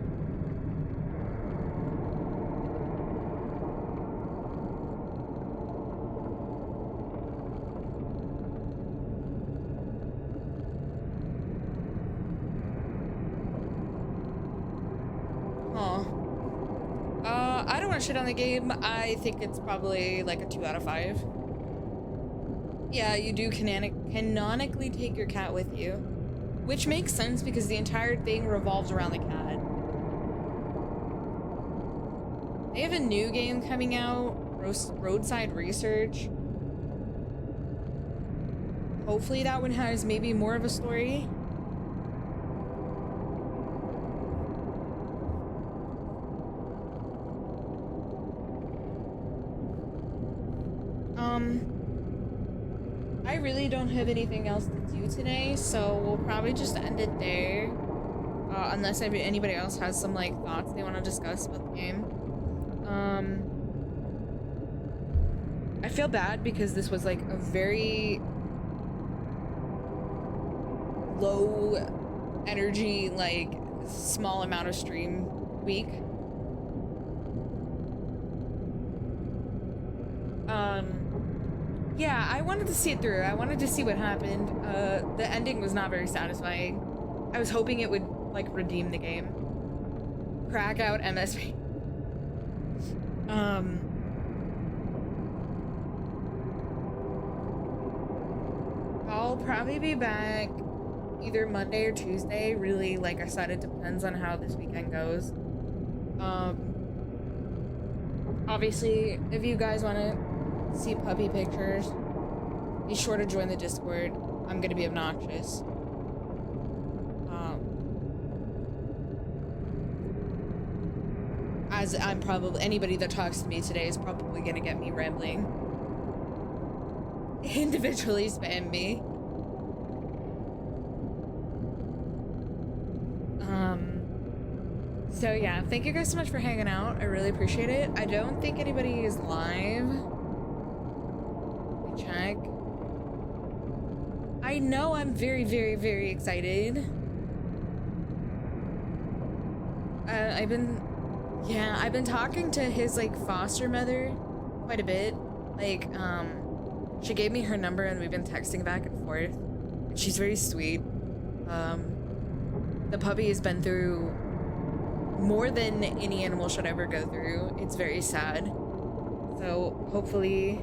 shit on the game, I think it's probably like a 2 out of 5. Yeah, you do canonically take your cat with you, which makes sense because the entire thing revolves around the cat. They have a new game coming out, Roadside Research. Hopefully that one has maybe more of a story. I really don't have anything else to do today, so we'll probably just end it there. Unless anybody else has some like thoughts they want to discuss about the game. I feel bad because this was like a very low energy, like small amount of stream week. Yeah, I wanted to see it through. I wanted to see what happened. The ending was not very satisfying. I was hoping it would like redeem the game. Crack out MSP. I'll probably be back either Monday or Tuesday. Really, like I said, it depends on how this weekend goes. Obviously, if you guys want to see puppy pictures, be sure to join the Discord. I'm gonna be obnoxious. As I'm probably, anybody that talks to me today is probably gonna get me rambling. Individually spam me. So yeah, thank you guys so much for hanging out. I really appreciate it. I don't think anybody is live. Let me check. I know I'm very, very, very excited. I've been talking to his like foster mother quite a bit. Like, she gave me her number and we've been texting back and forth. And she's very sweet. The puppy has been through more than any animal should ever go through. It's very sad. So hopefully.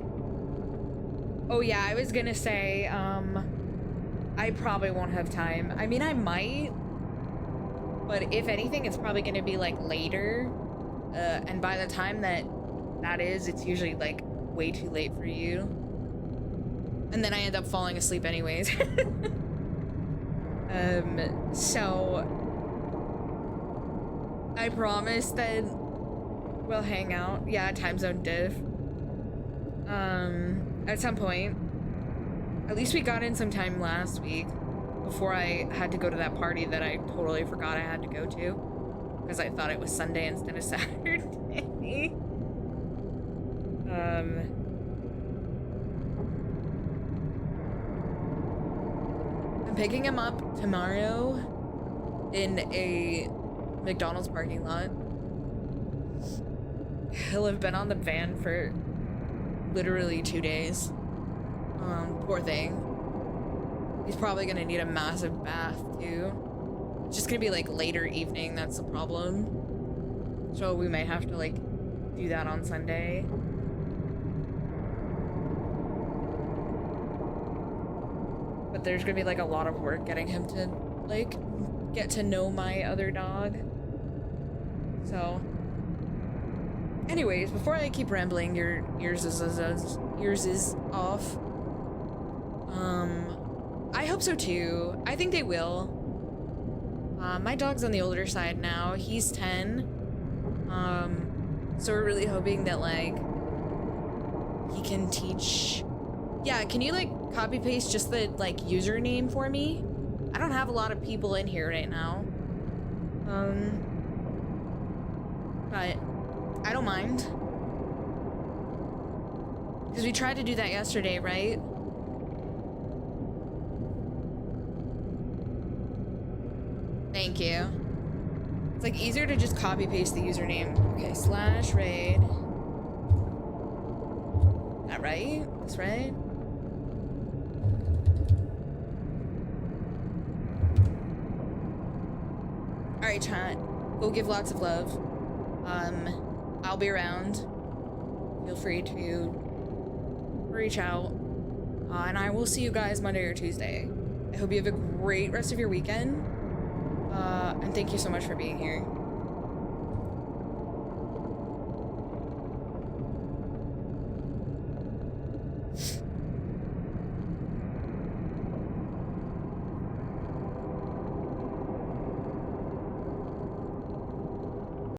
Oh yeah, I was gonna say, I probably won't have time. I mean, I might, but if anything, it's probably gonna be like later. And by the time that is, it's usually like way too late for you. And then I end up falling asleep anyways. So I promise that we'll hang out. Yeah, time zone diff. At some point. At least we got in some time last week before I had to go to that party that I totally forgot I had to go to because I thought it was Sunday instead of Saturday. I'm picking him up tomorrow in a McDonald's parking lot. He'll have been on the van for literally 2 days. Poor thing. He's probably gonna need a massive bath too. It's just gonna be like later evening, that's the problem. So we may have to like do that on Sunday. But there's gonna be like a lot of work getting him to like get to know my other dog. So anyways, before I keep rambling, your ears is off. I hope so too. I think they will. My dog's on the older side now. He's 10. So we're really hoping that like he can teach. Yeah, can you like copy paste just the like username for me? I don't have a lot of people in here right now. But I don't mind. Because we tried to do that yesterday, right? Thank you. It's like easier to just copy paste the username. Okay, /raid. That right? That's right. Alright, chat. Go give lots of love. I'll be around. Feel free to reach out. And I will see you guys Monday or Tuesday. I hope you have a great rest of your weekend. And thank you so much for being here.